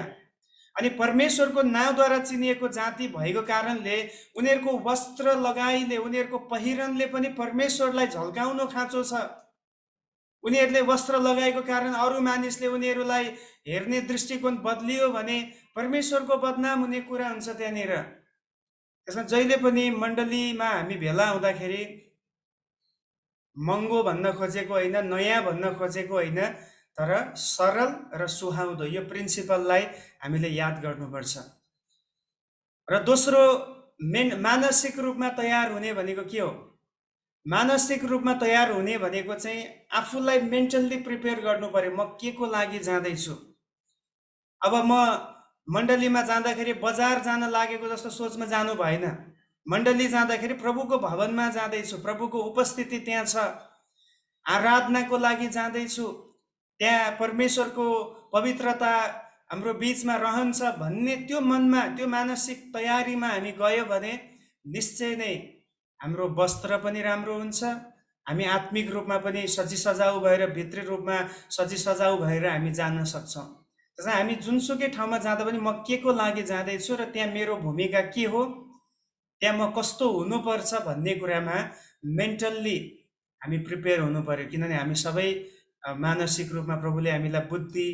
अनि परमेश्वरको नाउँद्वारा चिनिएको जाति भएको कारणले उनीहरूको वस्त्र लगाइले, उनीहरूको पहिरनले पनि परमेश्वरलाई झल्काउनु खाँचो छ। उनीहरूले वस्त्र लगाएको कारण अरू मानिसले उनीहरूलाई हेर्ने दृष्टिकोण बदलियो भने परमेश्वरको बदनाम हुने कुरा हुन्छ त्यहाँनिर। त्यसमा जहिले पनि मण्डलीमा हामी भेला हुँदाखेरि महँगो भन्न खोजेको होइन, नयाँ भन्न खोजेको होइन, तर सरल र सुहाउँदो, यो प्रिन्सिपललाई हामीले याद गर्नुपर्छ। र दोस्रो, मानसिक रूपमा तयार हुने भनेको के हो? मानसिक रूपमा तयार हुने भनेको चाहिँ आफूलाई मेन्टल्ली प्रिपेयर गर्नु पर्यो। म के को लागि जाँदैछु? अब म मण्डलीमा जाँदाखेरि बजार जान लागेको जस्तो सोचमा जानु भएन। मण्डली जाँदाखेरि प्रभुको भवनमा जाँदैछु, प्रभुको उपस्थिति त्यहाँ छ, आराधनाको लागि जाँदैछु, त्यहाँ परमेश्वरको पवित्रता हाम्रो बीचमा रहन्छ भन्ने त्यो मनमा, त्यो मानसिक तयारीमा हामी गयो भने निश्चय नै हाम्रो वस्त्र पनि राम्रो हुन्छ। हामी आत्मिक रूपमा पनि सजिसजाउ भएर, भित्री रूपमा सजिसजाउ भएर हामी जान सक्छौँ। त्यसमा हामी जुनसुकै ठाउँमा जाँदा पनि म के को लागि जाँदैछु र त्यहाँ मेरो भूमिका के हो, त्यहाँ म कस्तो हुनुपर्छ भन्ने कुरामा मेन्टल्ली हामी प्रिपेयर हुनु पर्यो। किनभने हामी सबै मानसिक रूपमा प्रभुले हामीलाई बुद्धि,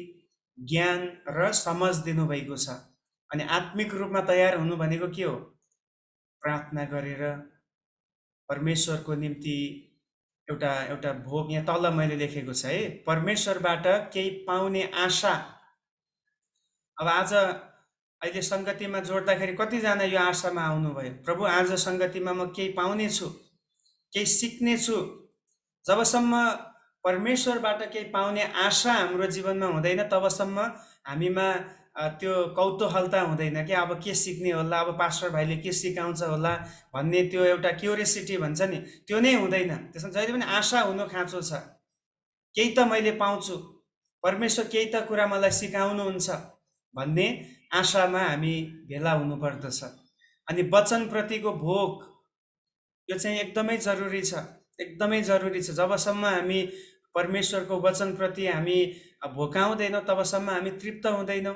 ज्ञान र समझ दिनुभएको छ। अनि आत्मिक रूपमा तयार हुनु भनेको के हो? प्रार्थना गरेर परमेश्वरको निम्ति एउटा भोग, यहाँ तल मैले लेखेको छ है, परमेश्वरबाट केही पाउने आशा। अब आज अहिले सङ्गतिमा जोड्दाखेरि कतिजना यो आशामा आउनुभयो? प्रभु, आज सङ्गतिमा म केही पाउने छु, केही सिक्ने छु। जबसम्म परमेश्वरबाट केही पाउने आशा हाम्रो जीवनमा हुँदैन, तबसम्म हामीमा त्यो कौतूहलता हुँदैन कि अब के सिक्ने होला, अब पास्टर भाइले के सिकाउँछ होला भन्ने त्यो एउटा क्युरियोसिटी भन्छ नि, त्यो नै हुँदैन। त्यसमा जहिले पनि आशा हुनु खाँचो छ। केही त मैले पाउँछु, परमेश्वर केही त कुरा मलाई सिकाउनुहुन्छ भन्ने आशामा हामी भेला हुनुपर्दछ। अनि वचनप्रतिको भोग, यो चाहिँ एकदमै जरुरी छ, एकदमै जरुरी छ। जबसम्म हामी परमेश्वरको वचनप्रति हामी भोकाउँदैनौँ तबसम्म हामी तृप्त हुँदैनौँ।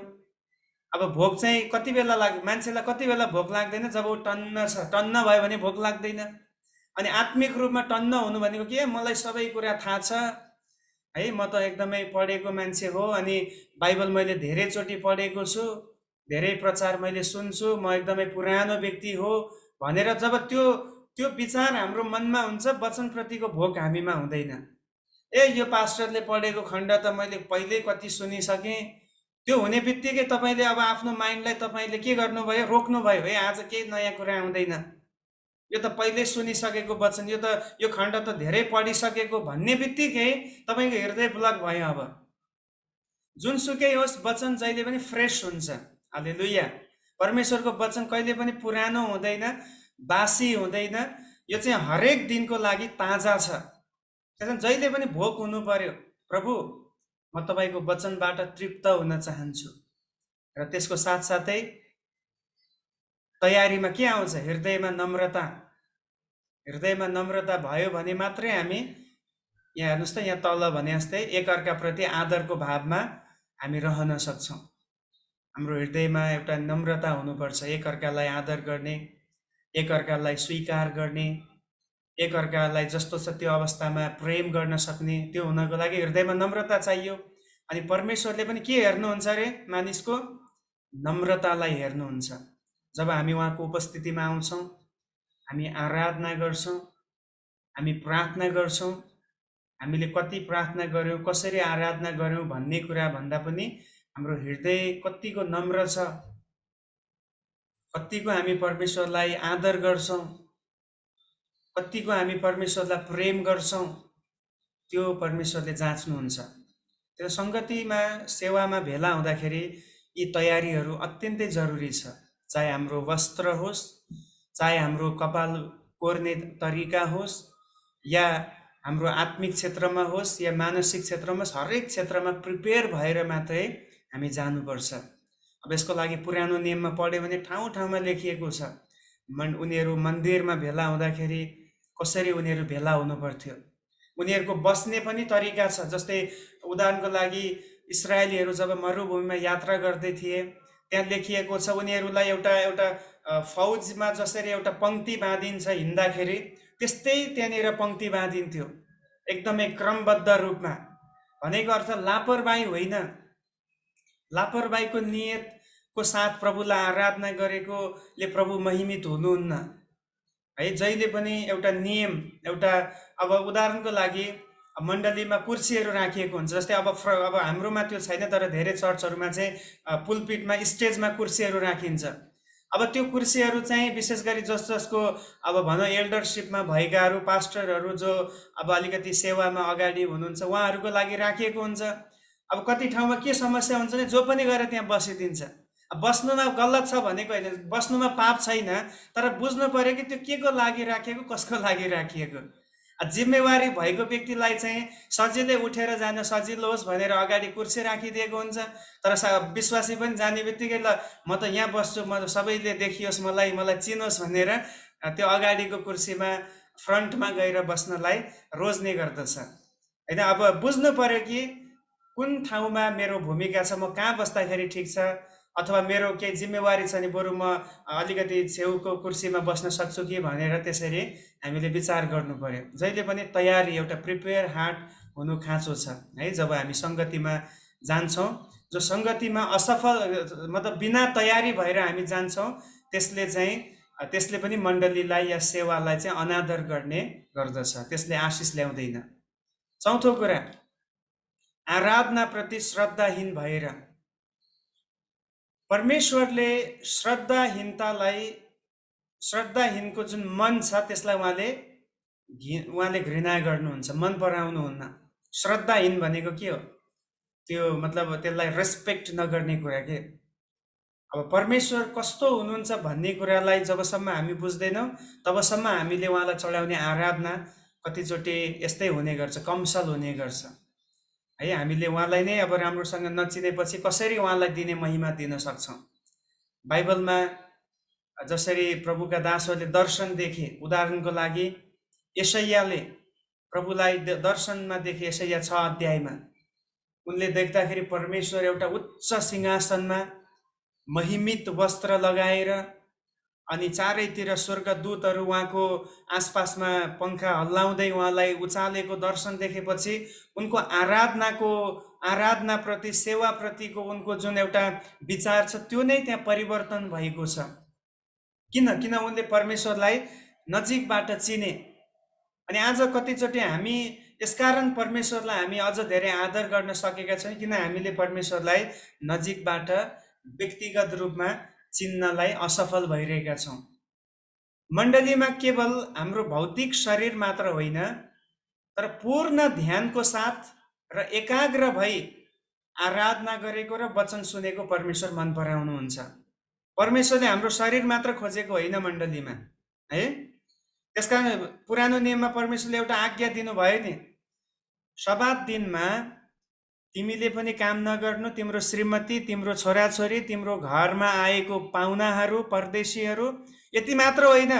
अब भोक चाहिँ कति बेला मान्छेलाई कति बेला भोक लाग्दैन? जब ऊ टन्न छ। टन्न भयो भने भोक लाग्दैन। अनि आत्मिक रूपमा टन्न हुनु भनेको के? मलाई सबै कुरा थाहा छ है, म त एकदमै पढेको मान्छे हो, अनि बाइबल मैले धेरैचोटि पढेको छु, धेरै प्रचार मैले सुन्छु, म एकदमै पुरानो व्यक्ति हो भनेर जब त्यो विचार हाम्रो मनमा हुन्छ, वचनप्रतिको भोक हामीमा हुँदैन। यो पास्टरले पढेको खण्ड त मैले पहिल्यै कति सुनिसकेँ। त्यो हुने बित्तिकै तपाईँले अब आफ्नो माइन्डलाई तपाईँले के गर्नुभयो? रोक्नुभयो। आज केही नयाँ कुरा आउँदैन, यो त पहिल्यै सुनिसकेको वचन, यो खण्ड त धेरै पढिसकेको भन्ने बित्तिकै तपाईँको हृदय ब्लक भयो। अब जुनसुकै होस्, वचन जहिले पनि फ्रेस हुन्छ। हालेलुया। परमेश्वरको वचन कहिले पनि पुरानो हुँदैन, बासी हुँदैन। यो चाहिँ हरेक दिनको लागि ताजा छ। त्यसैले जहिले पनि भोक हुनु पर्यो। प्रभु, म तपाईँको वचनबाट तृप्त हुन चाहन्छु। र त्यसको साथसाथै तयारीमा के आउँछ? हृदयमा नम्रता। हृदयमा नम्रता भयो भने मात्रै हामी, यहाँ हेर्नुहोस् त, यहाँ तल भने जस्तै एकअर्काप्रति आदरको भावमा हामी रहन सक्छौँ। हाम्रो हृदयमा एउटा नम्रता हुनुपर्छ, एकअर्कालाई आदर गर्ने, एकअर्कालाई स्वीकार गर्ने, एकअर्कालाई जस्तो छ त्यो अवस्थामा प्रेम गर्न सक्ने। त्यो हुनको लागि हृदयमा नम्रता चाहियो। अनि परमेश्वरले पनि के हेर्नुहुन्छ अरे? मानिसको नम्रतालाई हेर्नुहुन्छ। जब हामी उहाँको उपस्थितिमा आउँछौँ, हामी आराधना गर्छौँ, हामी प्रार्थना गर्छौँ, हामीले कति प्रार्थना गर्यौँ, कसरी आराधना गर्यौँ भन्ने कुरा भन्दा पनि हाम्रो हृदय कतिको नम्र छ, कतिको हामी परमेश्वरलाई आदर गर्छौँ, कतिको हामी परमेश्वरलाई प्रेम गर्छौँ, त्यो परमेश्वरले जाँच्नुहुन्छ। त्यो सङ्गतिमा, सेवामा भेला हुँदाखेरि यी तयारीहरू अत्यन्तै जरुरी छ। चाहे हाम्रो वस्त्र होस्, चाहे हाम्रो कपाल कोर्ने तरिका होस्, या हाम्रो आत्मिक क्षेत्रमा होस् या मानसिक क्षेत्रमा, हरेक क्षेत्रमा प्रिपेयर भएर मात्रै हामी जानुपर्छ। अब यसको लागि पुरानो नियममा पढ्यो भने ठाउँ ठाउँमा लेखिएको छ। उनीहरू मन्दिरमा भेला हुँदाखेरि कसरी उनीहरू भेला हुनु पर्थ्यो, उनीहरूको बस्ने पनि तरिका छ। जस्तै उदाहरणको लागि इस्राएलीहरू जब मरुभूमिमा यात्रा गर्दै थिए, त्यहाँ लेखिएको छ उनीहरूलाई एउटा एउटा फौजमा जसरी एउटा पङ्क्ति बाँधिन्छ हिँड्दाखेरि, त्यस्तै त्यहाँनिर पङ्क्ति बाँधिन्थ्यो एकदमै क्रमबद्ध रूपमा। भनेको अर्थ लापरवाही होइन, लापरवाहीको नियतको साथ प्रभुलाई आराधना गरेकोले प्रभु महिमित हुनुहुन्न है। जहिले पनि एउटा नियम, एउटा अब उदाहरणको लागि मण्डलीमा कुर्सीहरू राखिएको हुन्छ। जस्तै अब हाम्रोमा त्यो छैन, तर धेरै चर्चहरूमा चाहिँ पुलपिटमा स्टेजमा कुर्सीहरू राखिन्छ। अब त्यो कुर्सीहरू चाहिँ विशेष गरी जसको अब भनौँ एल्डरसिपमा भएकाहरू, पास्टरहरू जो अब अलिकति सेवामा अगाडि हुनुहुन्छ, उहाँहरूको लागि राखिएको हुन्छ। अब कति ठाउँमा के समस्या हुन्छ भने जो पनि गएर त्यहाँ बसिदिन्छ। बस्नुमा गलत छ भनेको होइन, बस्नुमा पाप छैन, तर बुझ्नु पर्यो कि त्यो के को लागि राखिएको, कसको लागि राखिएको। जिम्मेवारी भएको व्यक्तिलाई चाहिँ सजिलै उठेर जान सजिलो होस् भनेर अगाडि कुर्सी राखिदिएको हुन्छ। तर विश्वासी पनि जाने बित्तिकै ल म त यहाँ बस्छु, म सबैले देखियोस्, मलाई चिनोस् भनेर त्यो अगाडिको कुर्सीमा फ्रन्टमा गएर बस्नलाई रोज्ने गर्दछ होइन। अब बुझ्नु पर्यो कि कुन ठाउँमा मेरो भूमिका छ, म कहाँ बस्दाखेरि ठिक छ, अथवा मेरो केही जिम्मेवारी छ नि बरु म अलिकति छेउको कुर्सीमा बस्न सक्छु कि भनेर त्यसरी हामीले विचार गर्नु पर्यो। जहिले पनि तयारी, एउटा प्रिपेयर हार्ट हुनु खाँचो छ है। जब हामी सङ्गतिमा जान्छौँ, जो सङ्गतिमा असफल मतलब बिना तयारी भएर हामी जान्छौँ, त्यसले पनि मण्डलीलाई या सेवालाई चाहिँ अनादर गर्ने गर्दछ, त्यसले आशिष ल्याउँदैन। चौथो कुरा, आराधनाप्रति श्रद्धाहीन भएर। परमेश्वरले श्रद्धाहीनको जुन मन छ त्यसलाई उहाँले घृणा गर्नुहुन्छ, मन पराउनुहुन्न। श्रद्धाहीन भनेको के हो? त्यो मतलब त्यसलाई रेस्पेक्ट नगर्ने कुरा के। अब परमेश्वर कस्तो हुनुहुन्छ भन्ने कुरालाई जबसम्म हामी बुझ्दैनौँ, तबसम्म हामीले उहाँलाई चढाउने आराधना कतिचोटि यस्तै हुने गर्छ, कमसल हुने गर्छ है। हामीले उहाँलाई नै अब राम्रोसँग नचिनेपछि कसरी उहाँलाई दिने महिमा दिन सक्छौँ? बाइबलमा जसरी प्रभुका दासहरूले दर्शन देखे, उदाहरणको लागि यशायाले प्रभुलाई दर्शनमा देखे। यशाया 6 अध्यायमा उनले देख्दाखेरि परमेश्वर एउटा उच्च सिंहासनमा महिमित वस्त्र लगाएर, अनि चारैतिर स्वर्गदूतहरू उहाँको आसपासमा पङ्खा हल्लाउँदै उहाँलाई उचालेको दर्शन देखेपछि उनको आराधनाप्रति, सेवाप्रतिको उनको जुन एउटा विचार छ त्यो नै त्यहाँ परिवर्तन भएको छ। किन उनले परमेश्वरलाई नजिकबाट चिने। अनि आज कतिचोटि हामी यसकारण परमेश्वरलाई हामी अझ धेरै आदर गर्न सकेका छौँ, किन हामीले परमेश्वरलाई नजिकबाट व्यक्तिगत रूपमा चिन्नलाई असफल भइरहेका छौँ। मण्डलीमा केवल हाम्रो भौतिक शरीर मात्र होइन, तर पूर्ण ध्यानको साथ र एकाग्र भई आराधना गरेको र वचन सुनेको परमेश्वर मन पराउनुहुन्छ। परमेश्वरले हाम्रो शरीर मात्र खोजेको होइन मण्डलीमा है। त्यसकारण पुरानो नियममा परमेश्वरले एउटा आज्ञा दिनुभयो नि, सब्बात दिनमा तिमीले पनि काम नगर्नु, तिम्रो श्रीमती, तिम्रो छोराछोरी, तिम्रो घरमा आएको पाहुनाहरू, परदेशीहरू, यति मात्र होइन,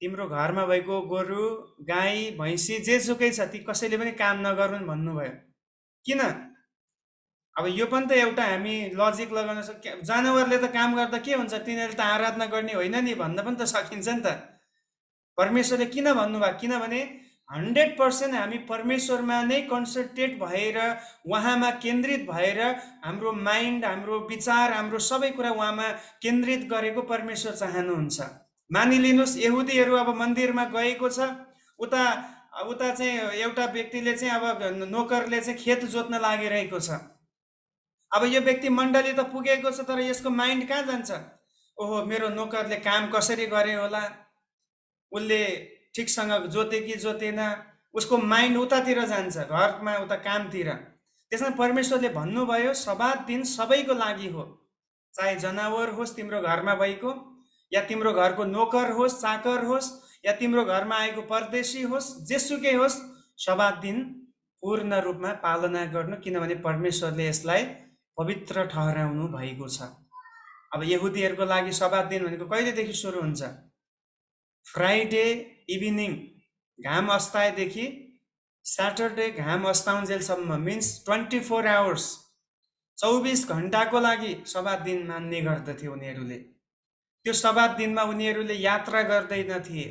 तिम्रो घरमा भएको गोरु, गाई, भैँसी, जेसुकै छ ती कसैले पनि काम नगर्नु भन्नुभयो। किन? अब यो पनि त एउटा हामी लजिक लगाउन जनावरले त काम गर्दा के हुन्छ, तिनीहरूले त आराधना गर्ने होइन नि भन्न पनि त सकिन्छ नि त। परमेश्वरले किन भन्नुभयो? किनभने 100% हामी परमेश्वरमा नै कन्सन्ट्रेट भएर, उहाँमा केन्द्रित भएर, हाम्रो माइन्ड, हाम्रो विचार, हाम्रो सबै कुरा उहाँमा केन्द्रित गरेको परमेश्वर चाहनुहुन्छ। मानिलिनुहोस् यहुदीहरू अब मन्दिरमा गएको छ, उता चाहिँ एउटा व्यक्तिले चाहिँ अब नोकरले चाहिँ खेत जोत्न लागिरहेको छ। अब यो व्यक्ति मण्डली त पुगेको छ, तर यसको माइन्ड कहाँ जान्छ? ओहो, मेरो नोकरले काम कसरी गरे होला, उसले ठिकसँग जोते कि जोतेन, उसको माइन्ड उतातिर जान्छ, घरमा उता कामतिर। त्यसमा परमेश्वरले भन्नुभयो सब्बात दिन सबैको लागि हो, चाहे जनावर होस् तिम्रो घरमा भएको, या तिम्रो घरको नोकर होस् चाकर होस्, या तिम्रो घरमा आएको परदेशी होस्, जेसुकै होस्, सब्बात दिन पूर्ण रूपमा पालना गर्नु, किनभने परमेश्वरले यसलाई पवित्र ठहराउनु भएको छ। अब यहुदीहरूको लागि सब्बात दिन भनेको कहिलेदेखि सुरु हुन्छ? फ्राइडे इभिनिङ घाम अस्ताएदेखि स्याटरडे घाम अस्ताउन्जेलसम्म, मिन्स 24 आवर्स, 24 घण्टाको लागि सब्बात दिन मान्ने गर्दथे उनीहरूले। त्यो सब्बात दिनमा उनीहरूले यात्रा गर्दैनथे।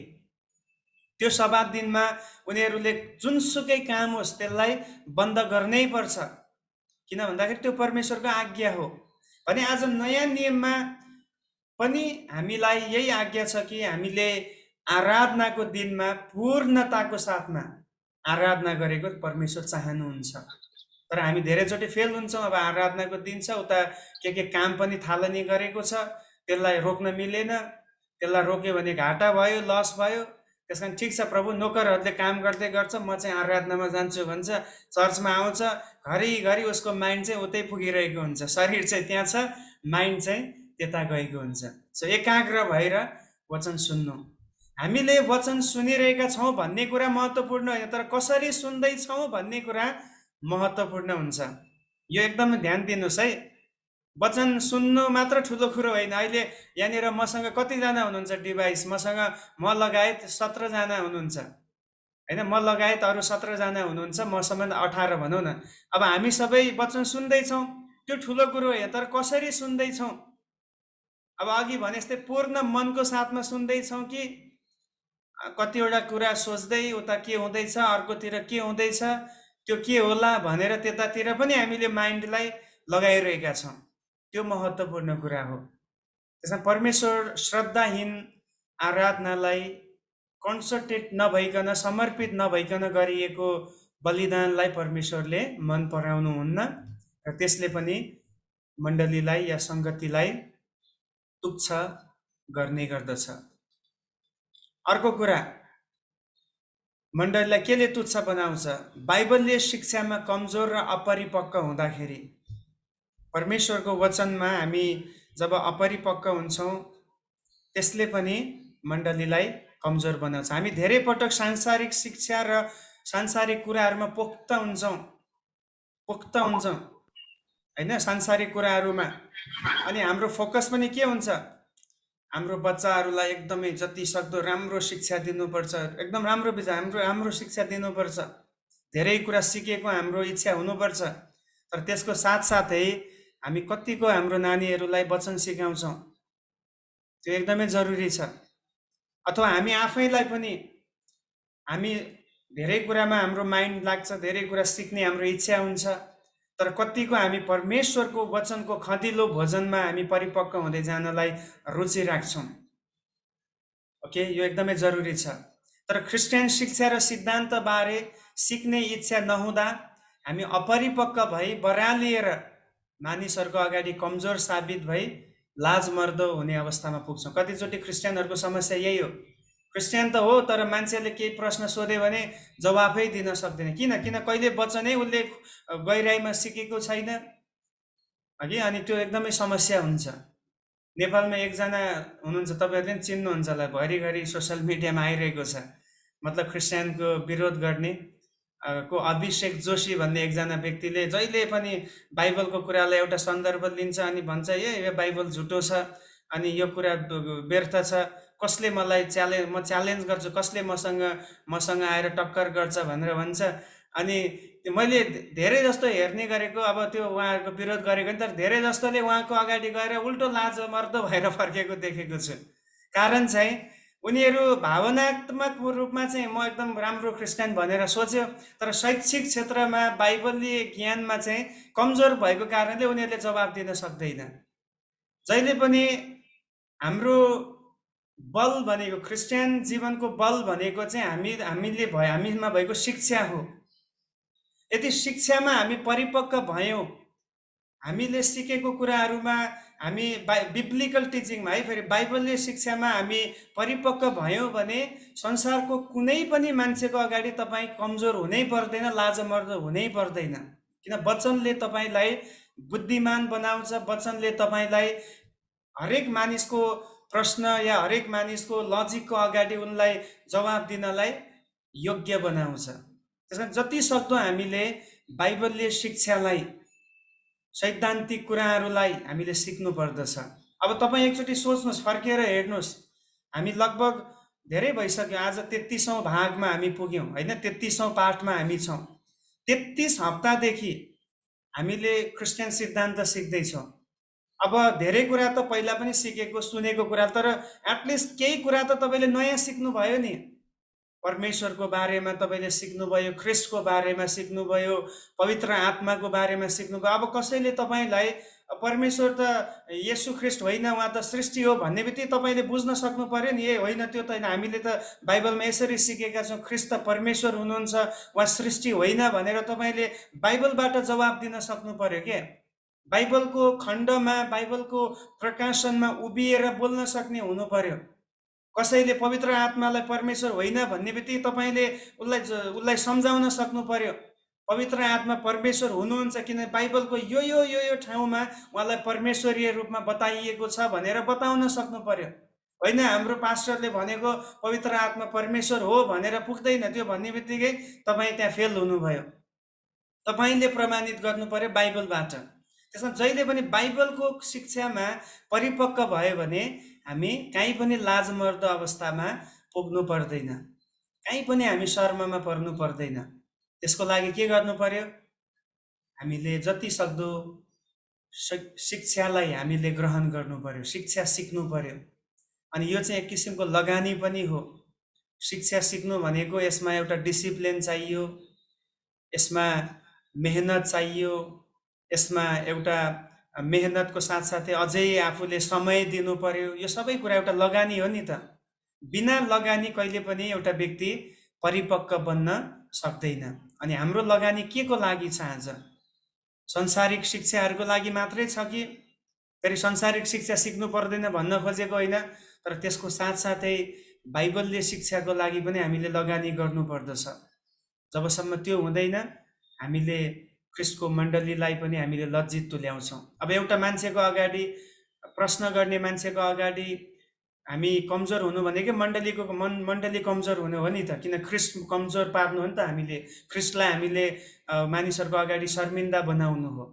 त्यो सब्बात दिनमा उनीहरूले जुनसुकै काम होस् त्यसलाई बन्द गर्नै पर्छ, किन भन्दाखेरि त्यो परमेश्वरको आज्ञा हो। भने आज नयाँ नियममा पनि हामीलाई यही आज्ञा छ कि हामीले आराधनाको दिनमा पूर्णताको साथमा आराधना गरेको परमेश्वर चाहनुहुन्छ। तर हामी धेरैचोटि फेल हुन्छौँ। अब आराधनाको दिन छ, उता के काम पनि थालनी गरेको छ, त्यसलाई रोक्न मिलेन, त्यसलाई रोक्यो भने घाटा भयो, लस भयो। त्यस कारण ठिक छ, प्रभु नोकरहरूले काम गर्दै गर्छ, म चाहिँ आराधनामा जान्छु भन्छ, चर्चमा आउँछ, घरिघरि उसको माइन्ड चाहिँ उतै पुगिरहेको हुन्छ, शरीर चाहिँ त्यहाँ छ, माइन्ड चाहिँ त्यता गएको हुन्छ। सो एकाग्र भएर वचन सुन्नु। हामीले वचन सुनिरहेका छौँ भन्ने कुरा महत्त्वपूर्ण होइन, तर कसरी सुन्दैछौँ भन्ने कुरा महत्त्वपूर्ण हुन्छ। यो एकदमै ध्यान दिनुहोस् है। वचन सुन्नु मात्र ठुलो कुरो होइन। अहिले यहाँनिर मसँग कतिजना हुनुहुन्छ डिभाइस? मसँग म लगायत 17 जना हुनुहुन्छ होइन, म लगायत अरू 17 जना हुनुहुन्छ, मसँग 18 भनौँ न। अब हामी सबै वचन सुन्दैछौँ, त्यो ठुलो कुरो होइन, तर कसरी सुन्दैछौँ? अब अघि भने जस्तै पूर्ण मनको साथमा सुन्दैछौँ कि कतिवटा कुरा सोच्दै उता के हुँदैछ, अर्कोतिर के हुँदैछ, त्यो के होला भनेर त्यतातिर पनि हामीले माइन्डलाई लगाइरहेका छौँ। त्यो महत्त्वपूर्ण कुरा हो। त्यसमा परमेश्वर श्रद्धाहीन आराधनालाई कन्सन्ट्रेट नभइकन, समर्पित नभइकन गरिएको बलिदानलाई परमेश्वरले मन पराउनुहुन्न र त्यसले पनि मण्डलीलाई या सङ्गतिलाई तुच्छ गर्ने गर्दछ। अर्को कुरा, मण्डलीलाई केले तुच्छ बनाउँछ? बाइबलीय शिक्षामा कमजोर र अपरिपक्व हुँदाखेरि। परमेश्वरको वचनमा हामी जब अपरिपक्व हुन्छौँ त्यसले पनि मण्डलीलाई कमजोर बनाउँछ। हामी धेरै पटक सांसारिक शिक्षा र सांसारिक कुराहरूमा पोख्त हुन्छौँ होइन, सांसारिक कुराहरूमा। अनि हाम्रो फोकस पनि के हुन्छ? हाम्रो बच्चाहरूलाई एकदमै जति सक्दो राम्रो शिक्षा दिनुपर्छ, एकदम राम्रो शिक्षा दिनुपर्छ, धेरै कुरा सिकेको हाम्रो इच्छा हुनुपर्छ। तर त्यसको साथसाथै हामी कतिको हाम्रो नानीहरूलाई वचन सिकाउँछौँ, त्यो एकदमै जरुरी छ। अथवा हामी आफैलाई पनि, हामी धेरै कुरामा हाम्रो माइन्ड लाग्छ, धेरै कुरा सिक्ने हाम्रो इच्छा हुन्छ, तर कतिको हामी परमेश्वरको वचनको खँदिलो भोजनमा हामी परिपक्व हुँदै जानलाई रुचि राख्छौँ। ओके, यो एकदमै जरुरी छ। तर क्रिस्चियन शिक्षा र सिद्धान्तबारे सिक्ने इच्छा नहुँदा हामी अपरिपक्व भई बरालिएर मानिसहरूको अगाडि कमजोर साबित भई लाजमर्दो हुने अवस्थामा पुग्छौँ। कतिचोटि क्रिस्चियनहरूको समस्या यही हो। क्रिस्चियन त हो, तर मान्छेले केही प्रश्न सोध्यो भने जवाफै दिन सक्दैन। किन? कहिले वचनै उसले गहिराइमा सिकेको छैन हगि, अनि त्यो एकदमै समस्या हुन्छ। नेपालमा एकजना हुनुहुन्छ, तपाईँहरूले पनि चिन्नुहुन्छ होला, घरिघरि सोसियल मिडियामा आइरहेको छ, मतलब क्रिस्चियनको विरोध गर्ने को अभिषेक जोशी भन्ने एकजना व्यक्तिले जहिले पनि बाइबलको कुरालाई एउटा सन्दर्भ लिन्छ अनि भन्छ यो बाइबल झुटो छ, अनि यो कुरा व्यर्थ छ, कसले मलाई म च्यालेन्ज गर्छु, कसले मसँग आएर टक्कर गर्छ भनेर भन्छ। अनि मैले धेरै जस्तो हेर्ने गरेको, अब त्यो उहाँहरूको विरोध गरेको नि, तर धेरै जस्तोले उहाँको अगाडि गएर उल्टो लाजमर्दो भएर फर्केको देखेको छु। कारण चाहिँ उनीहरू भावनात्मक रूपमा चाहिँ म एकदम राम्रो क्रिस्चियन भनेर सोच्यो, तर शैक्षिक क्षेत्रमा बाइबलीय ज्ञानमा चाहिँ कमजोर भएको कारणले उनीहरूले जवाब दिन सक्दैन। जहिले पनि हाम्रो बल भनेको, क्रिस्चियन जीवनको बल भनेको चाहिँ हामीमा भएको शिक्षा हो। यदि शिक्षामा हामी परिपक्व भयौँ, हामीले सिकेको कुराहरूमा हामी बिब्लिकल टिचिङमा है, फेरि बाइबलीय शिक्षामा हामी परिपक्व भयौँ भने संसारको कुनै पनि मान्छेको अगाडि तपाईँ कमजोर हुनै पर्दैन, लाजमर्दो हुनै पर्दैन। किन वचनले तपाईँलाई बुद्धिमान बनाउँछ। वचनले तपाईँलाई हरेक मानिसको प्रश्न या हरेक मानिसको लजिकको अगाडि उनलाई जवाब दिनलाई योग्य बनाउँछ। त्यसकारण जति सक्दो हामीले बाइबलीय शिक्षालाई, सैद्धान्तिक कुराहरूलाई हामीले सिक्नु पर्दछ। अब तपाईँ एकचोटि सोच्नुहोस्, फर्केर हेर्नुहोस्, हामी लगभग धेरै भइसक्यो, आज 33औं भागमा हामी पुग्यौँ होइन, 33औं पाठमा हामी छौँ। 33 हप्तादेखि हामीले क्रिस्चियन सिद्धान्त सिक्दैछौँ। अब धेरै कुरा त पहिला पनि सिकेको सुनेको कुरा, तर एटलिस्ट केही कुरा त तपाईँले नयाँ सिक्नुभयो नि। परमेश्वरको बारेमा तपाईँले सिक्नुभयो, ख्रिस्टको बारेमा सिक्नुभयो, पवित्र आत्माको बारेमा सिक्नुभयो। अब कसैले तपाईँलाई परमेश्वर त येशू ख्रिस्ट होइन, उहाँ त सृष्टि हो भन्ने बित्तिकै तपाईँले बुझ्न सक्नु पर्यो नि, ए होइन त्यो त होइन, हामीले त बाइबलमा यसरी सिकेका छौँ, ख्रिस्ट त परमेश्वर हुनुहुन्छ, उहाँ सृष्टि होइन भनेर तपाईँले बाइबलबाट जवाब दिन सक्नु पर्यो के। बाइबलको खण्डमा, बाइबलको प्रकाशनमा उभिएर बोल्न सक्ने हुनु पर्यो। कसैले पवित्र आत्मालाई परमेश्वर होइन भन्ने बित्तिकै तपाईँले उसलाई सम्झाउन सक्नु पर्यो, पवित्र आत्मा परमेश्वर हुनुहुन्छ, किन बाइबलको यो यो यो यो ठाउँमा उहाँलाई परमेश्वरीय रूपमा बताइएको छ भनेर बताउन सक्नु पर्यो। होइन हाम्रो पास्टरले भनेको पवित्र आत्मा परमेश्वर हो भनेर पुग्दैन, त्यो भन्ने बित्तिकै तपाईँ त्यहाँ फेल हुनुभयो। तपाईँले प्रमाणित गर्नु पर्यो बाइबलबाट। त्यसमा जहिले पनि बाइबलको शिक्षामा परिपक्व भयो भने हामी कहीँ पनि लाजमर्दो अवस्थामा पुग्नु पर्दैन, कहीँ पनि हामी शर्ममा पर्नु पर्दैन। त्यसको लागि के गर्नु पर्यो, हामीले जति सक्दो शिक्षालाई हामीले ग्रहण गर्नु पर्यो, शिक्षा सिक्नु पर्यो। अनि यो चाहिँ एक किसिमको लगानी पनि हो। शिक्षा सिक्नु भनेको यसमा एउटा डिसिप्लिन चाहियो, यसमा मेहनत चाहियो, यसमा एउटा मेहनतको साथसाथै अझै आफूले समय दिनु पर्यो। यो सबै कुरा एउटा लगानी हो नि त। बिना लगानी कहिले पनि एउटा व्यक्ति परिपक्व बन्न सक्दैन। अनि हाम्रो लगानी के को लागि छ आज? संसारिक शिक्षाहरूको लागि मात्रै छ कि? फेरि संसारिक शिक्षा सिक्नु पर्दैन भन्न खोजेको होइन, तर त्यसको साथसाथै बाइबलीय शिक्षाको लागि पनि हामीले लगानी गर्नुपर्दछ। जबसम्म त्यो हुँदैन हामीले ख्रिस्टको मण्डलीलाई पनि हामीले लज्जित तुल्याउँछौँ। अब एउटा मान्छेको अगाडि, प्रश्न गर्ने मान्छेको अगाडि हामी कमजोर हुनु भनेकै मण्डली कमजोर हुनु हो नि त, किन ख्रिस्ट कमजोर पार्नु हो नि त। हामीले ख्रिस्टलाई हामीले मानिसहरूको अगाडि शर्मिन्दा बनाउनु हो।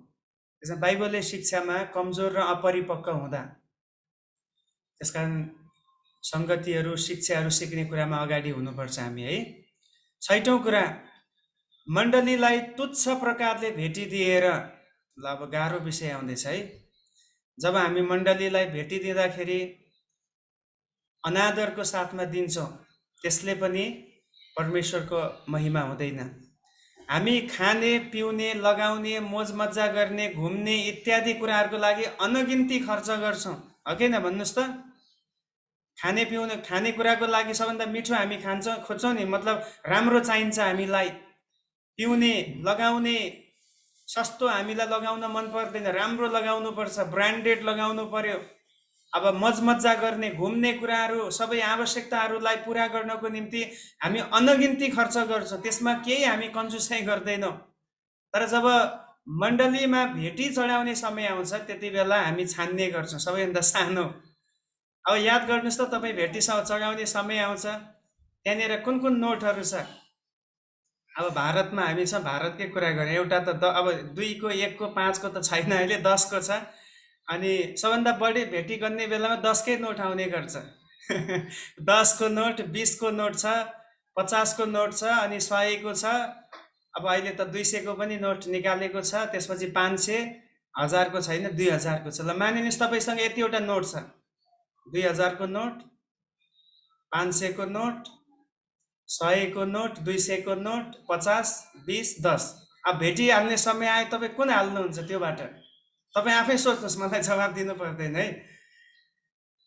त्यसमा बाइबलीय शिक्षामा कमजोर र अपरिपक्व हुँदा, त्यसकारण सङ्गतिहरू, शिक्षाहरू सिक्ने कुरामा अगाडि हुनुपर्छ हामी है। 6औं कुरा, मण्डलीलाई तुच्छ प्रकारले भेटिदिएर। ल अब गाह्रो विषय आउँदैछ है। जब हामी मण्डलीलाई भेटिदिँदाखेरि अनादरको साथमा दिन्छौँ, त्यसले पनि परमेश्वरको महिमा हुँदैन। हामी खाने, पिउने, लगाउने, मोज मजा गर्ने, घुम्ने इत्यादि कुराहरूको लागि अनगिन्ती खर्च गर्छौँ, हो कि न भन्नुहोस् त। खानेकुराको लागि सबभन्दा मिठो हामी खोज्छौँ नि, मतलब राम्रो चाहिन्छ हामीलाई। पिउने, लगाउने, सस्तो हामीलाई लगाउन मन पर्दैन, राम्रो लगाउनु पर्छ, ब्रान्डेड लगाउनु पर्यो। अब मजा गर्ने, घुम्ने कुराहरू, सबै आवश्यकताहरूलाई पुरा गर्नको निम्ति हामी अनगिन्ती खर्च गर्छौँ, त्यसमा केही हामी कन्जुसाइ गर्दैनौँ। तर जब मण्डलीमा भेटी चढाउने समय आउँछ त्यति बेला हामी छान्ने गर्छौँ सबैभन्दा सानो। अब याद गर्नुहोस् त, तपाईँ भेटी चढाउने समय आउँछ, त्यहाँनिर कुन कुन नोटहरू छ? अब भारतमा हामी छ, भारतकै कुरा गरेँ, एउटा त अब 2 को, 1 को, 5 को त छैन अहिले, 10 को छ। अनि सबभन्दा बढी भेटी गर्ने बेलामा 10 कै नोट आउने गर्छ। 10 को नोट, 20 को नोट छ, 50 को नोट छ, अनि 100 को छ। अब अहिले त 200 को पनि नोट निकालेको छ, त्यसपछि 500, 1000 को छैन, 2000 को छ। ल मानिनुहोस् तपाईँसँग यतिवटा नोट छ, 2000 को नोट, 500 को नोट, 100 को नोट, 200 को नोट, 50, 20, 10। अब भेटिहाल्ने समय आयो, तपाईँ कुन हाल्नुहुन्छ त्योबाट? तपाईँ आफै सोच्नुहोस्, मलाई जवाब दिनु पर्दैन है।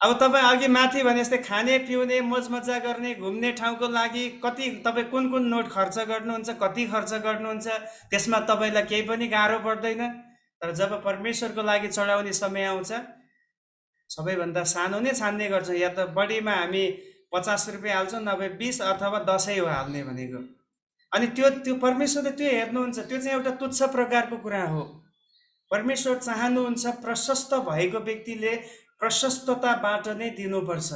अब तपाईँ अघि माथि भने जस्तै खाने, पिउने, मोज मजा गर्ने, घुम्ने ठाउँको लागि कति तपाईँ कुन कुन नोट खर्च गर्नुहुन्छ, कति खर्च गर्नुहुन्छ, त्यसमा तपाईँलाई केही पनि गाह्रो पर्दैन। तर जब परमेश्वरको लागि चढाउने समय आउँछ, सबैभन्दा सानो नै छान्ने गर्छौँ। या त बढीमा हामी 50 रुपियाँ हाल्छौँ, नभए 20 अथवा 10 हो हाल्ने भनेको। अनि त्यो परमेश्वरले त्यो हेर्नुहुन्छ, त्यो चाहिँ एउटा तुच्छ प्रकारको कुरा हो। परमेश्वर चाहनुहुन्छ प्रशस्त भएको व्यक्तिले प्रशस्तताबाट नै दिनुपर्छ।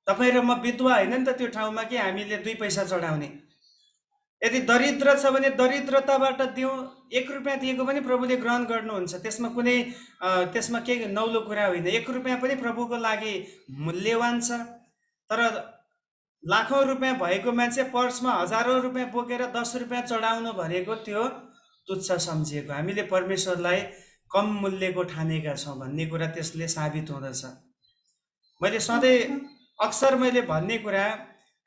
तपाईँ र म विधवा होइन नि त त्यो ठाउँमा कि हामीले 2 पैसा चढाउने। यदि दरिद्र छ भने दरिद्रताबाट दिउँ, 1 रुपियाँ दिएको पनि प्रभुले ग्रहण गर्नुहुन्छ। त्यसमा कुनै त्यसमा केही नौलो कुरा होइन। 1 रुपियाँ पनि प्रभुको लागि मूल्यवान छ। तर लाखौँ रुपियाँ भएको मान्छे पर्समा हजारौँ रुपियाँ बोकेर 10 रुपियाँ चढाउनु भनेको त्यो तुच्छ सम्झिएको। हामीले परमेश्वरलाई कम मूल्यको ठानेका छौँ भन्ने कुरा त्यसले साबित हुँदछ। मैले सधैँ अक्सर मैले भन्ने कुरा,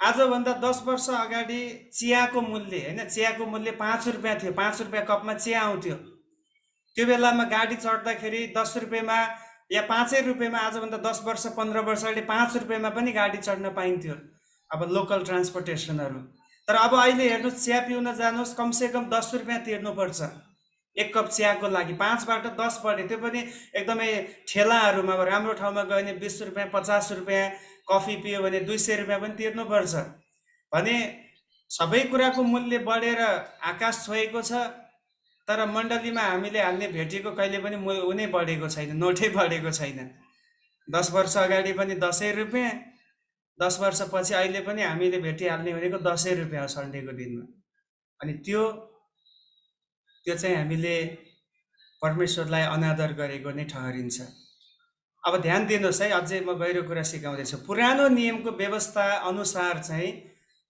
आजभन्दा 10 वर्ष अगाडि चियाको मूल्य होइन, चियाको मूल्य 5 रुपियाँ थियो। 5 रुपियाँ कपमा चिया आउँथ्यो। त्यो बेलामा गाडी चढ्दाखेरि 10 रुपियाँमा या 5 रुपियाँमा, आजभन्दा 10 वर्ष 15 वर्ष अगाडि 5 रुपियाँमा पनि गाडी चढ्न पाइन्थ्यो, अब लोकल ट्रान्सपोर्टेसनहरू। तर अब अहिले हेर्नुहोस्, चिया पिउन जानुहोस् कमसेकम 10 रुपियाँ तिर्नुपर्छ एक कप चियाको लागि। 5बाट 10 बढ्यो, त्यो पनि एकदमै ठेलाहरूमा। अब राम्रो ठाउँमा गयो भने 20 रुपियाँ 50 रुपियाँ, कफी पियो भने 200 रुपियाँ पनि तिर्नुपर्छ। भने सबै कुराको मूल्य बढेर आकाश छोएको छ। तर मण्डलीमा हामीले हाल्ने भेटीको कहिले पनि उनी बढेको छैन, नोटै बढेको छैन। 10 वर्ष अगाडि पनि 10 रुपियाँ, 10 वर्षपछि अहिले पनि हामीले भेटी हाल्ने भनेको 10 रुपियाँ हो सन्डेको दिनमा। अनि त्यो चाहिँ हामीले परमेश्वरलाई अनादर गरेको नै ठहरिन्छ। अब ध्यान दिनुहोस् है, अझै म गहिरो कुरा सिकाउँदैछु। पुरानो नियमको व्यवस्था अनुसार चाहिँ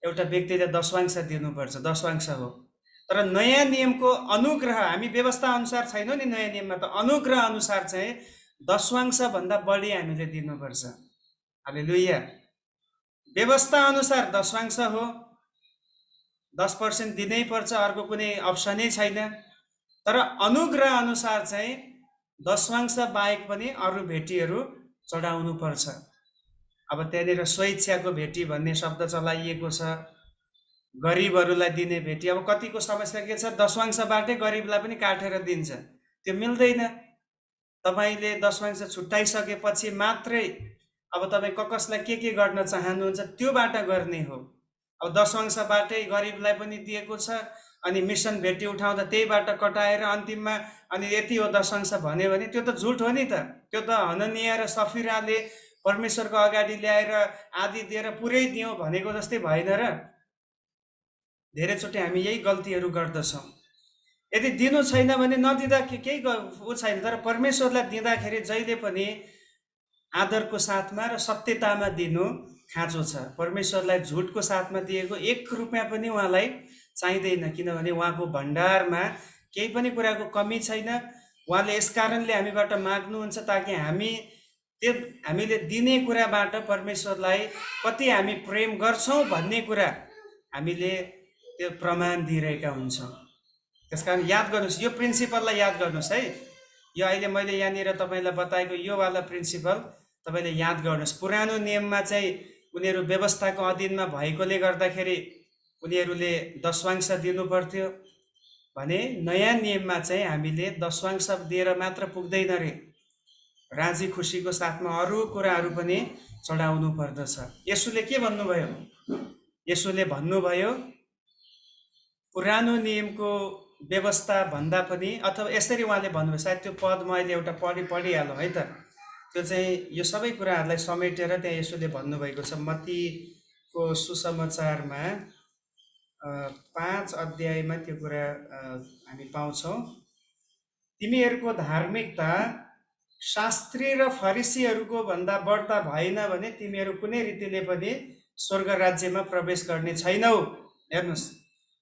एउटा व्यक्तिले दशवांश दिनुपर्छ, दशवांश हो। तर नयाँ नियमको अनुग्रह, हामी व्यवस्था अनुसार छैनौँ नि नयाँ नियममा, त अनुग्रह अनुसार चाहिँ दशवांश भन्दा बढी हामीले दिनुपर्छ। हालेलुया। व्यवस्था अनुसार दशवांश हो, 10% दिनै पर्छ, अर्को कुनै अप्सनै छैन। तर अनुग्रह अनुसार चाहिँ दशवांश बाहेक पनि अरू भेटीहरू चढाउनु पर्छ। अब त्यहाँनिर स्वेच्छाको भेटी भन्ने शब्द चलाइएको छ, गरिबहरूलाई दिने भेटी। अब कतिको समस्या के छ, दशवांशबाटै गरिबलाई पनि काटेर दिन्छ, त्यो मिल्दैन। तपाईँले दशवांश छुट्याइसकेपछि मात्रै अब तपाईँ कसलाई के गर्न चाहनुहुन्छ त्योबाट गर्ने हो। अब दशवांशबाटै गरिबलाई पनि दिएको छ, अनि मिसन भेटी उठाउँदा त्यहीबाट कटाएर अन्तिममा अनि यति हो दशवांश भन्यो भने त्यो त झुट हो नि त। त्यो त हननिया र सफिराले परमेश्वरको अगाडि ल्याएर आदि दिएर पुरै दियौँ भनेको जस्तै भएन र? धेरैचोटि हामी यही गल्तीहरू गर्दछौँ। यदि दिनु छैन भने नदिँदा केही ऊ छैन। तर परमेश्वरलाई दिँदाखेरि जहिले पनि आदरको साथमा र सत्यतामा दिनु खाँचो छ। परमेश्वरलाई झुटको साथमा दिएको 1 रुपियाँ पनि उहाँलाई चाहिँदैन, किनभने उहाँको भण्डारमा केही पनि कुराको कमी छैन। उहाँले यस कारणले हामीबाट माग्नुहुन्छ ताकि हामीले दिने कुराबाट परमेश्वरलाई कति हामी प्रेम गर्छौँ भन्ने कुरा हामीले त्यो प्रमाण दिइरहेका हुन्छौँ। त्यसकारण याद गर्नुहोस्, यो प्रिन्सिपललाई याद गर्नुहोस् है। यो अहिले मैले यहाँनिर तपाईँलाई बताएको यो वाला प्रिन्सिपल तपाईँले याद गर्नुहोस्। पुरानो नियममा चाहिँ उनीहरू व्यवस्थाको अधीनमा भएकोले गर्दाखेरि उनीहरूले दशवांश दिनु पर्थ्यो भने नयाँ नियममा चाहिँ हामीले दशवांश दिएर मात्र पुग्दैन रे, राजी खुसीको साथमा अरू कुराहरू पनि चढाउनु पर्दछ। येशूले के भन्नुभयो? येशूले भन्नुभयो पुरानो नियमको व्यवस्था भन्दा पनि, अथवा यसरी उहाँले भन्नुभयो, सायद त्यो पद म अहिले एउटा पढिहालौँ है त। त्यो चाहिँ यो सबै कुराहरूलाई समेटेर त्यहाँ येशूले भन्नुभएको छ। मत्तीको सुसमाचारमा 5 अध्यायमा त्यो कुरा हामी पाउँछौँ। तिमीहरूको धार्मिकता शास्त्री र फरिसीहरूको भन्दा बढ्ता भएन भने तिमीहरू कुनै रीतिले पनि स्वर्ग राज्यमा प्रवेश गर्ने छैनौ। हेर्नुहोस्,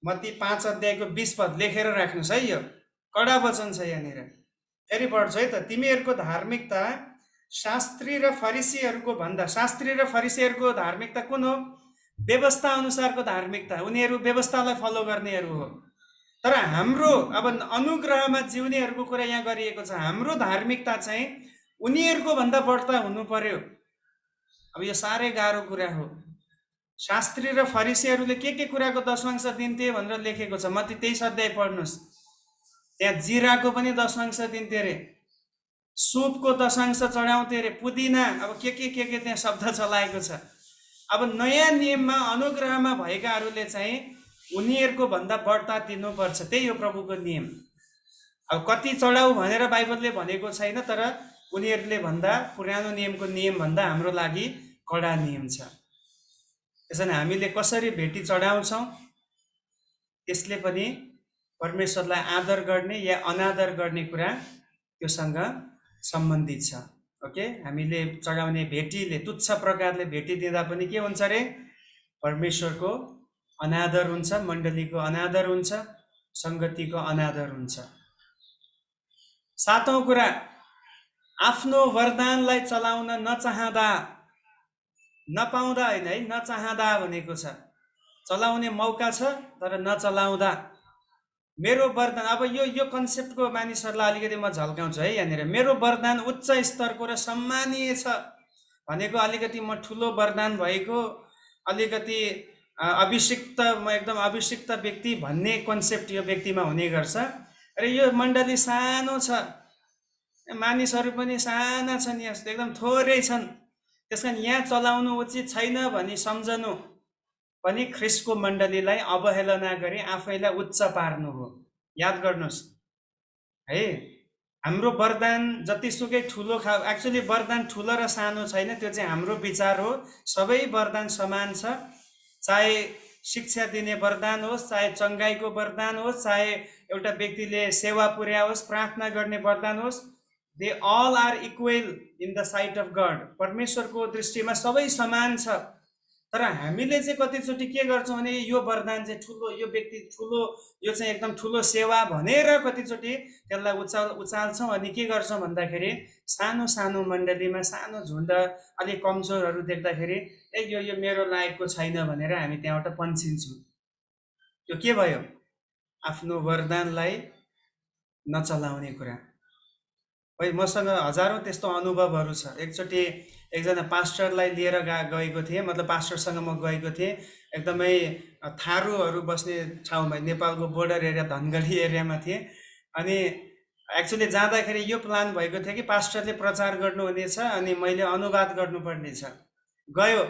मत्ती 5 अध्यायको 20 पद लेखेर राख्नुहोस् है, यो कडा वचन छ यहाँनिर। फेरि पढ्छु है त। तिमीहरूको धार्मिकता शास्त्री र फरिसीहरूको भन्दा, शास्त्री र फरिसीहरूको धार्मिकता कुन हो? व्यवस्था अनुसारको धार्मिकता, उनीहरू व्यवस्थालाई फलो गर्नेहरू हो। तर हाम्रो अब अनुग्रहमा जिउनेहरूको कुरा यहाँ गरिएको छ। हाम्रो धार्मिकता चाहिँ उनीहरूको भन्दा बढ्ता हुनु पर्यो। अब यो साह्रै गाह्रो कुरा हो। शास्त्री र फरिसीहरूले के कुराको दशवांश दिन्थे भनेर लेखेको छ। मत्ती 23 अध्याय पढ्नुहोस्, त्यहाँ जिराको पनि दशवांश दिन्थे अरे, सुपको दशवांश चढाउँथे अरे, पुदिना, अब के त्यहाँ शब्द चलाएको छ। अब नयाँ नियममा अनुग्रहमा भएकाहरूले चाहिँ उनीहरूको भन्दा बढ्ता दिनुपर्छ, त्यही हो प्रभुको नियम। अब कति चढाउ भनेर बाइबलले भनेको छैन, तर उनीहरूले भन्दा पुरानो नियमको नियम भन्दा हाम्रो लागि कडा नियम छ। त्यसैले हामीले कसरी भेटी चढाउँछौँ त्यसले पनि परमेश्वरलाई आदर गर्ने या अनादर गर्ने कुरा त्योसँग सम्बन्धित छ। ओके, हामीले चढाउने भेटीले तुच्छ प्रकारले भेटी दिँदा पनि के हुन्छ रे? परमेश्वरको अनादर हुन्छ, मण्डलीको अनादर हुन्छ, सङ्गतिको अनादर हुन्छ। सातौं कुरा, आफ्नो वरदानलाई चलाउन नचाहँदा, नपाउँदा होइन है, नचाहँदा भनेको छ। चलाउने मौका छ तर नचलाउँदा। मेरो वरदान, अब यो कन्सेप्टको मानिसहरूलाई अलिकति म झल्काउँछु है यहाँनिर। मेरो वरदान उच्च स्तरको र सम्मानीय छ भनेको अलिकति म ठुलो वरदान भएको, अलिकति अभिषिक्त, म एकदम अभिषिक्त व्यक्ति भन्ने कन्सेप्ट यो व्यक्तिमा हुने गर्छ। र यो मण्डली सानो छ, मानिसहरू पनि साना छन्, यस्तो एकदम थोरै छन्, त्यस कारण यहाँ चलाउनु उचित छैन भनी सम्झनु पनि ख्रिस्टको मण्डलीलाई अवहेलना गरी आफैलाई उच्च पार्नु हो। याद गर्नुहोस् है, हाम्रो वरदान जतिसुकै ठुलो एक्चुअली वरदान ठुलो र सानो छैन, त्यो चाहिँ हाम्रो विचार हो। सबै वरदान समान छ, चाहे शिक्षा दिने वरदान होस्, चाहे चङ्गाइको वरदान होस्, चाहे एउटा व्यक्तिले सेवा पुर्याओस्, प्रार्थना गर्ने वरदान होस्, they all are equal in the sight of God. परमेश्वरको दृष्टिमा सबै समान छ। तर हामीले चाहिँ कतिचोटि के गर्छौँ भने यो वरदान चाहिँ ठुलो, यो व्यक्ति ठुलो, यो चाहिँ एकदम ठुलो सेवा भनेर कतिचोटि त्यसलाई उचाल्छौँ। अनि के गर्छौँ भन्दाखेरि सानो सानो मण्डलीमा सानो झुन्ड अलिक कमजोरहरू देख्दाखेरि यो मेरो लायकको छैन भनेर हामी त्यहाँबाट पन्छिन्छौँ। त्यो के भयो? आफ्नो वरदानलाई नचलाउने कुरा। है, मसँग हजारौँ त्यस्तो अनुभवहरू छ। एकचोटि एकजना पास्टरलाई लिएर गएको थिएँ, मतलब पास्टरसँग म गएको थिएँ एकदमै थारूहरू बस्ने ठाउँमा, नेपालको बोर्डर एरिया धनगढी एरियामा थिएँ। अनि एक्चुअली जाँदाखेरि यो प्लान भएको थियो कि पास्टरले प्रचार गर्नुहुनेछ अनि मैले अनुवाद गर्नुपर्नेछ। गयो,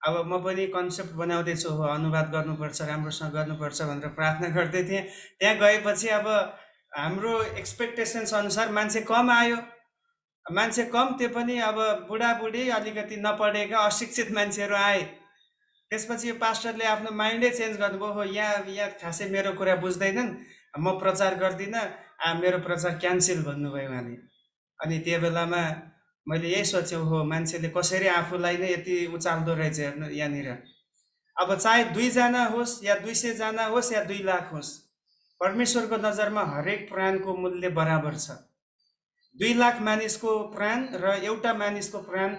अब म पनि कन्सेप्ट बनाउँदैछु, हो अनुवाद गर्नुपर्छ, राम्रोसँग गर्नुपर्छ भनेर प्रार्थना गर्दै थिएँ। त्यहाँ गएपछि अब हाम्रो एक्सपेक्टेसन्स अनुसार मान्छे कम आयो, मान्छे कम, त्यो पनि अब बुढाबुढी, अलिकति नपढेका अशिक्षित मान्छेहरू आए। त्यसपछि यो पास्टरले आफ्नो माइन्डै चेन्ज गर्नुभयो, हो यहाँ खासै मेरो कुरा बुझ्दैनन्, म प्रचार गर्दिनँ, मेरो प्रचार क्यान्सल भन्नुभयो उहाँले। अनि त्यो बेलामा मैले यही सोचेँ, हो मान्छेले कसरी आफूलाई नै यति उचाल्दो रहेछ हेर्नु यहाँनिर। अब चाहे 2 जना होस् या 200 जना होस् या 2 लाख होस्, परमेश्वरको नजरमा हरेक प्राणको मूल्य बराबर छ। 2 लाख मानिसको प्राण र एउटा मानिसको प्राण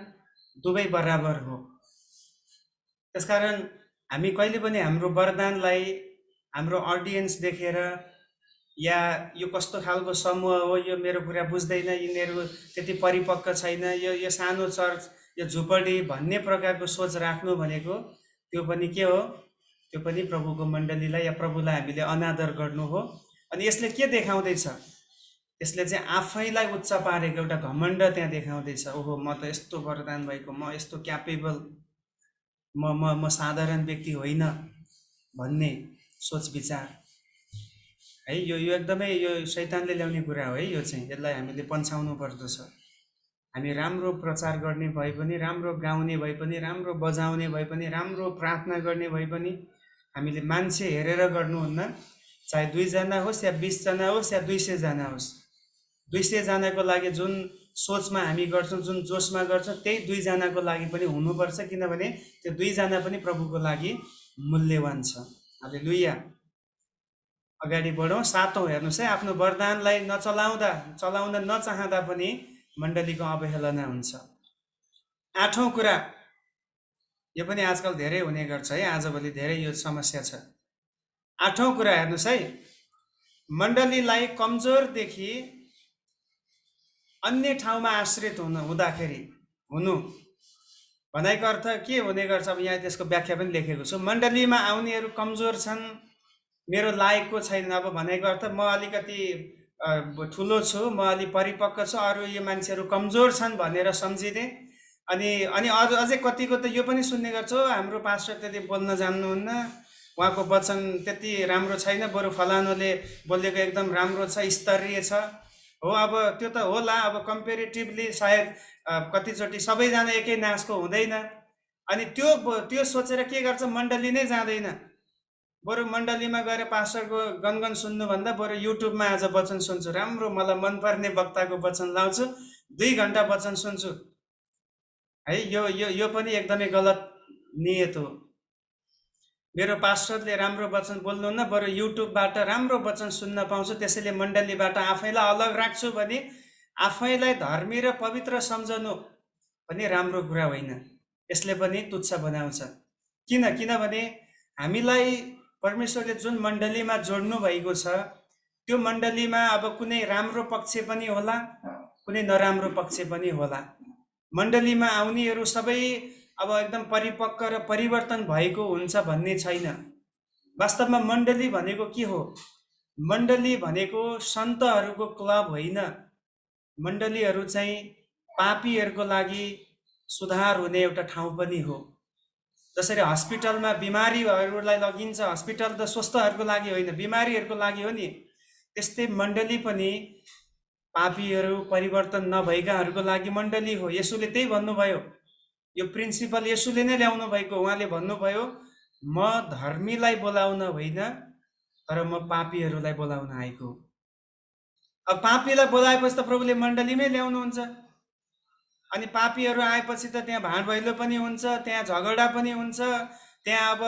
दुवै बराबर हो। त्यसकारण हामी कहिले पनि हाम्रो वरदानलाई हाम्रो अडियन्स देखेर या यो कस्तो खालको समूह हो, यो मेरो कुरा बुझ्दैन, यिनीहरू त्यति परिपक्व छैन, यो सानो चर्च, यो झुपडी भन्ने प्रकारको सोच राख्नु भनेको त्यो पनि के हो? त्यो पनि प्रभुको मण्डलीलाई या प्रभुलाई हामीले अनादर गर्नु हो। अनि यसले के देखाउँदैछ? यसले चाहिँ आफैलाई उच्च पारेको एउटा घमण्ड त्यहाँ देखाउँदैछ। ओहो, म त यस्तो वरदान भएको, म यस्तो क्यापेबल, म साधारण व्यक्ति होइन भन्ने सोच विचार है। यो एकदमै यो शैतानले ल्याउने कुरा हो है। यो चाहिँ यसलाई हामीले पन्छाउनु पर्दछ। हामी राम्रो प्रचार गर्ने भए पनि, राम्रो गाउने भए पनि, राम्रो बजाउने भए पनि, राम्रो प्रार्थना गर्ने भए पनि हामीले मान्छे हेरेर गर्नुहुन्न। चाहे 2 जना होस् या 20 जना होस् या 200 जना होस्, 200 जनाको लागि जुन सोचमा हामी गर्छौँ, जुन जोसमा गर्छौँ, त्यही 2 जनाको लागि पनि हुनुपर्छ, किनभने त्यो 2 जना पनि प्रभुको लागि मूल्यवान छ। हालेलुया। अगाडि बढौँ। 7औं हेर्नुहोस् है, आफ्नो वरदानलाई चलाउन नचाहँदा पनि मण्डलीको अवहेलना हुन्छ। 8औं कुरा, यो पनि आजकल धेरै हुने गर्छ है, आजभोलि धेरै यो समस्या छ। 8औं कुरा हेर्नुहोस् है, मण्डलीलाई कमजोरदेखि अन्य ठाउँमा आश्रित हुनु भनेको अर्थ के हुने गर्छ? अब यहाँ त्यसको व्याख्या पनि लेखेको छु। मण्डलीमा आउनेहरू कमजोर छन्, मेरो लायकको छैन। अब भनेको अर्थ म अलिकति ठुलो छु, म अलि परिपक्व छु, अरू यो मान्छेहरू कमजोर छन् भनेर सम्झिने। अनि अझै कतिको त यो पनि सुन्ने गर्छु, हाम्रो पास्टर त्यति बोल्न जान्नुहुन्न, उहाँको वचन त्यति राम्रो छैन, बरु फलानुले बोलेको एकदम राम्रो छ, स्तरीय छ। हो, अब त्यो त होला, अब कम्पेरिटिभली सायद कतिचोटि सबैजना एकै नाचको हुँदैन। अनि त्यो सोचेर के गर्छ, मण्डली नै जाँदैन। बरु मण्डलीमा गएर पास्टरको गनगन सुन्नुभन्दा बरु युट्युबमा आज वचन सुन्छु, राम्रो मलाई मनपर्ने वक्ताको वचन लाउँछु, 2 घन्टा वचन सुन्छु है। यो पनि एकदमै गलत नियत हो। मेरो पास्टरले राम्रो वचन बोल्नुहुन्न, बरु युट्युबबाट राम्रो वचन सुन्न पाउँछु, त्यसैले मण्डलीबाट आफैलाई अलग राख्छु भने आफैलाई धर्मी र पवित्र सम्झनु पनि राम्रो कुरा होइन। यसले पनि तुच्छ बनाउँछ। किनभने हामीलाई परमेश्वरले जुन मण्डलीमा जोड्नु भएको छ, त्यो मण्डलीमा अब कुनै राम्रो पक्ष पनि होला, कुनै नराम्रो पक्ष पनि होला। मण्डलीमा आउनेहरू सबै अब एकदम परिपक्व र परिवर्तन भएको हुन्छ भन्ने छैन। वास्तवमा मण्डली भनेको के हो? मण्डली भनेको सन्तहरूको क्लब होइन। मण्डलीहरू चाहिँ पापीहरूको लागि सुधार हुने एउटा ठाउँ पनि हो। जसरी हस्पिटलमा बिमारीहरूलाई लगिन्छ, हस्पिटल त स्वस्थहरूको लागि होइन, बिमारीहरूको लागि हो नि, त्यस्तै मण्डली पनि पापीहरू, परिवर्तन नभएकाहरूको लागि मण्डली हो। येशूले त्यही भन्नुभयो, यो प्रिन्सिपल येशूले नै ल्याउनु भएको। उहाँले भन्नुभयो, म धर्मीलाई बोलाउन होइन, तर म पापीहरूलाई बोलाउन आएको। अब पापीलाई बोलाएपछि त प्रभुले मण्डलीमै ल्याउनुहुन्छ। अनि पापीहरू आएपछि त त्यहाँ भाँडभैलो पनि हुन्छ, त्यहाँ झगडा पनि हुन्छ, त्यहाँ अब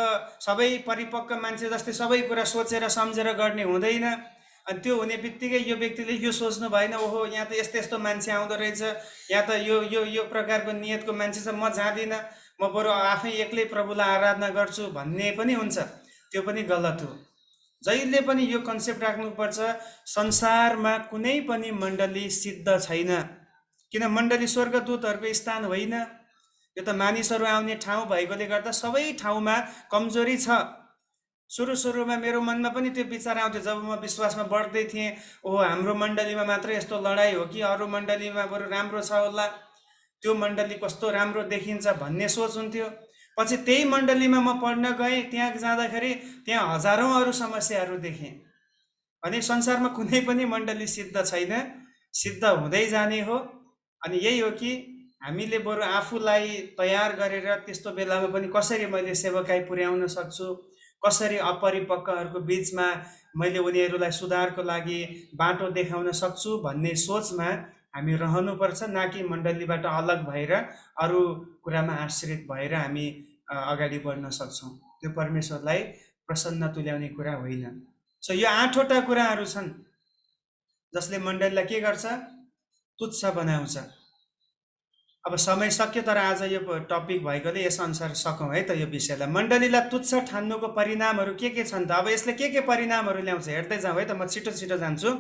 सबै परिपक्व मान्छे जस्तै सबै कुरा सोचेर सम्झेर गर्ने हुँदैन। अनि त्यो हुने बित्तिकै यो व्यक्तिले यो सोच्नु भएन, ओहो यहाँ त यस्तो यस्तो मान्छे आउँदो रहेछ, यहाँ त यो प्रकारको नियतको मान्छे छ, म जाँदिनँ, म बरु आफै एक्लै प्रभुलाई आराधना गर्छु भन्ने पनि हुन्छ। त्यो पनि गलत हो। जहिले पनि यो कन्सेप्ट राख्नुपर्छ, संसारमा कुनै पनि मण्डली सिद्ध छैन। किन मण्डली स्वर्गदूतहरूको स्थान होइन, यो त मानिसहरू आउने ठाउँ भएकोले गर्दा सबै ठाउँमा कमजोरी छ। सुरुमा मेरो मनमा पनि त्यो विचार आउँथ्यो जब म विश्वासमा बढ्दै थिएँ, ओहो हाम्रो मण्डलीमा मात्र यस्तो लडाइँ हो कि अरू मण्डलीमा बरु राम्रो छ होला, त्यो मण्डली कस्तो राम्रो देखिन्छ भन्ने सोच हुन्थ्यो। पछि त्यही मण्डलीमा म पढ्न गएँ, त्यहाँ जाँदाखेरि त्यहाँ हजारौँ अरू समस्याहरू देखेँ। अनि संसारमा कुनै पनि मण्डली सिद्ध छैन, सिद्ध हुँदै जाने हो। अनि यही हो कि हामीले बरु आफूलाई तयार गरेर त्यस्तो बेलामा पनि कसरी मैले सेवकाई पुर्याउन सक्छु, कसरी अपरिपक्वहरूको बिचमा मैले उनीहरूलाई सुधारको लागि बाटो देखाउन सक्छु भन्ने सोचमा हामी रहनुपर्छ, न कि मण्डलीबाट अलग भएर अरू कुरामा आश्रित भएर हामी अगाडि बढ्न सक्छौँ। त्यो परमेश्वरलाई प्रसन्न तुल्याउने कुरा होइन। सो यो 8वटा कुराहरू छन् जसले मण्डलीलाई के गर्छ, तुच्छ बनाउँछ। अब समय सक्यो, तर आज यो टपिक भएकोले यस अनुसार सकौँ है त यो विषयलाई। मण्डलीलाई तुच्छ ठान्नुको परिणामहरू के छन् त? अब यसले के परिणामहरू ल्याउँछ हेर्दै जाउँ है त। म छिटो जान्छु।